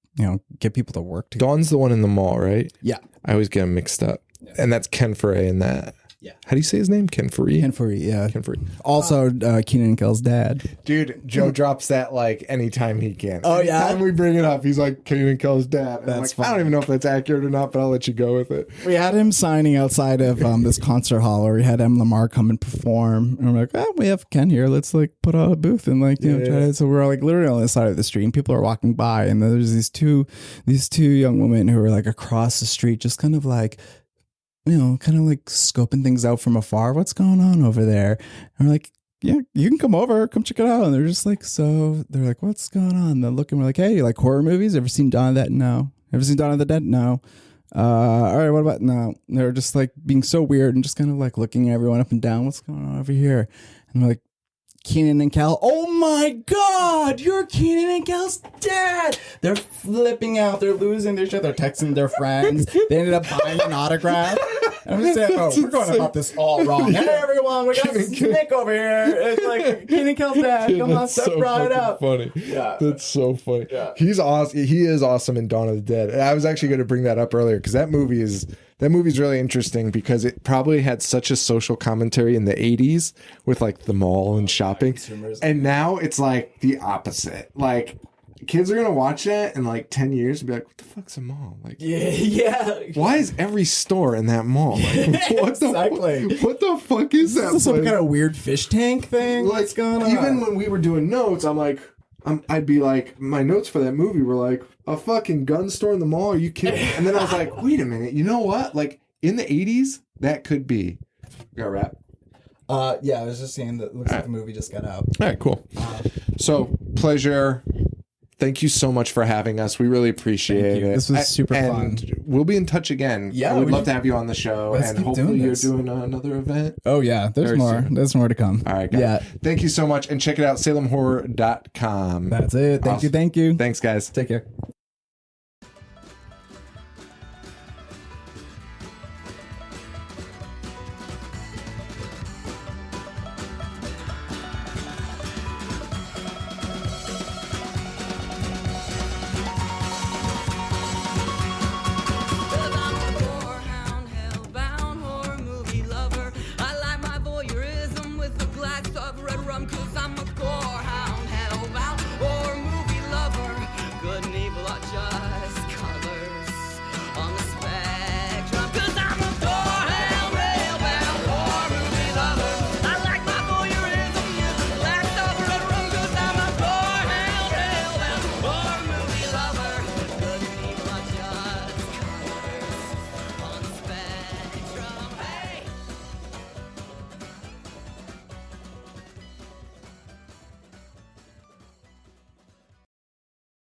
get people to work together.
Dawn's the one in the mall, right?
Yeah,
I always get them mixed up, and that's Ken Foree in that.
Yeah.
How do you say his name? Ken Foree?
Ken Foree, yeah.
Ken Foree.
Also, Keenan and Kel's dad.
Dude, Joe drops that like anytime he can.
Oh, yeah?
Anytime we bring it up, he's like, Keenan and Kel's dad. And
That's
I'm like, I don't even know if that's accurate or not, but I'll let you go with it.
We had him signing outside of this concert hall where we had M. Lamar come and perform. And we're like, we have Ken here. Let's like put out a booth and like, try to. So we're like literally on the side of the street and people are walking by. And there's these two young women who are like across the street, just kind of like, kind of like scoping things out from afar. What's going on over there? And we're like, yeah, you can come over, come check it out. And they're just like, they're like, what's going on? And they're looking, we're like, hey, you like horror movies? Ever seen Dawn of the Dead? No. Ever seen Dawn of the Dead? No. All right, what about no? And they're just like being so weird and just kind of like looking at everyone up and down. What's going on over here? And we're like, Keenan and Kel. Oh my God, you're Keenan and Kel's dad. They're flipping out. They're losing their shit. They're texting their friends. They ended up buying an autograph. And I'm just saying, we're going about this all wrong. Hey everyone, we got Nick over here. It's like Keenan and Kel's dad. Come on, step right up.
Funny. Yeah, that's so funny. Yeah. He's awesome. He is awesome in Dawn of the Dead. And I was actually going to bring that up earlier because that movie is really interesting because it probably had such a social commentary in the 80s with like the mall and shopping. And now it's like the opposite. Like kids are gonna watch that in like 10 years and be like, "What the fuck's a mall?" Like,
Yeah.
why is every store in that mall? Like,
Exactly.
What the fuck is that?
Is this some
place?
kind of weird fish tank thing?
Like,
What's going on?
even when we were doing notes, I'd be like, my notes for that movie were like, a fucking gun store in the mall. Are you kidding? And then I was like, wait a minute. You know what? Like in the 80s, that could be. You got a wrap?
Yeah, I was just saying that it looks like the movie just got out.
All right, cool. So, pleasure. Thank you so much for having us. We really appreciate it.
This was super
and
fun.
We'll be in touch again.
Yeah,
I would
we
love
should-
to have you on the show.
Let's
And
keep
hopefully
doing
you're
this.
doing another event.
Oh yeah, there's
Very
more.
soon.
There's more to come.
All right, guys.
Yeah,
Thank you so much. And check it out, salemhorror.com.
that's it. Thank you.
Thanks, guys.
Take care.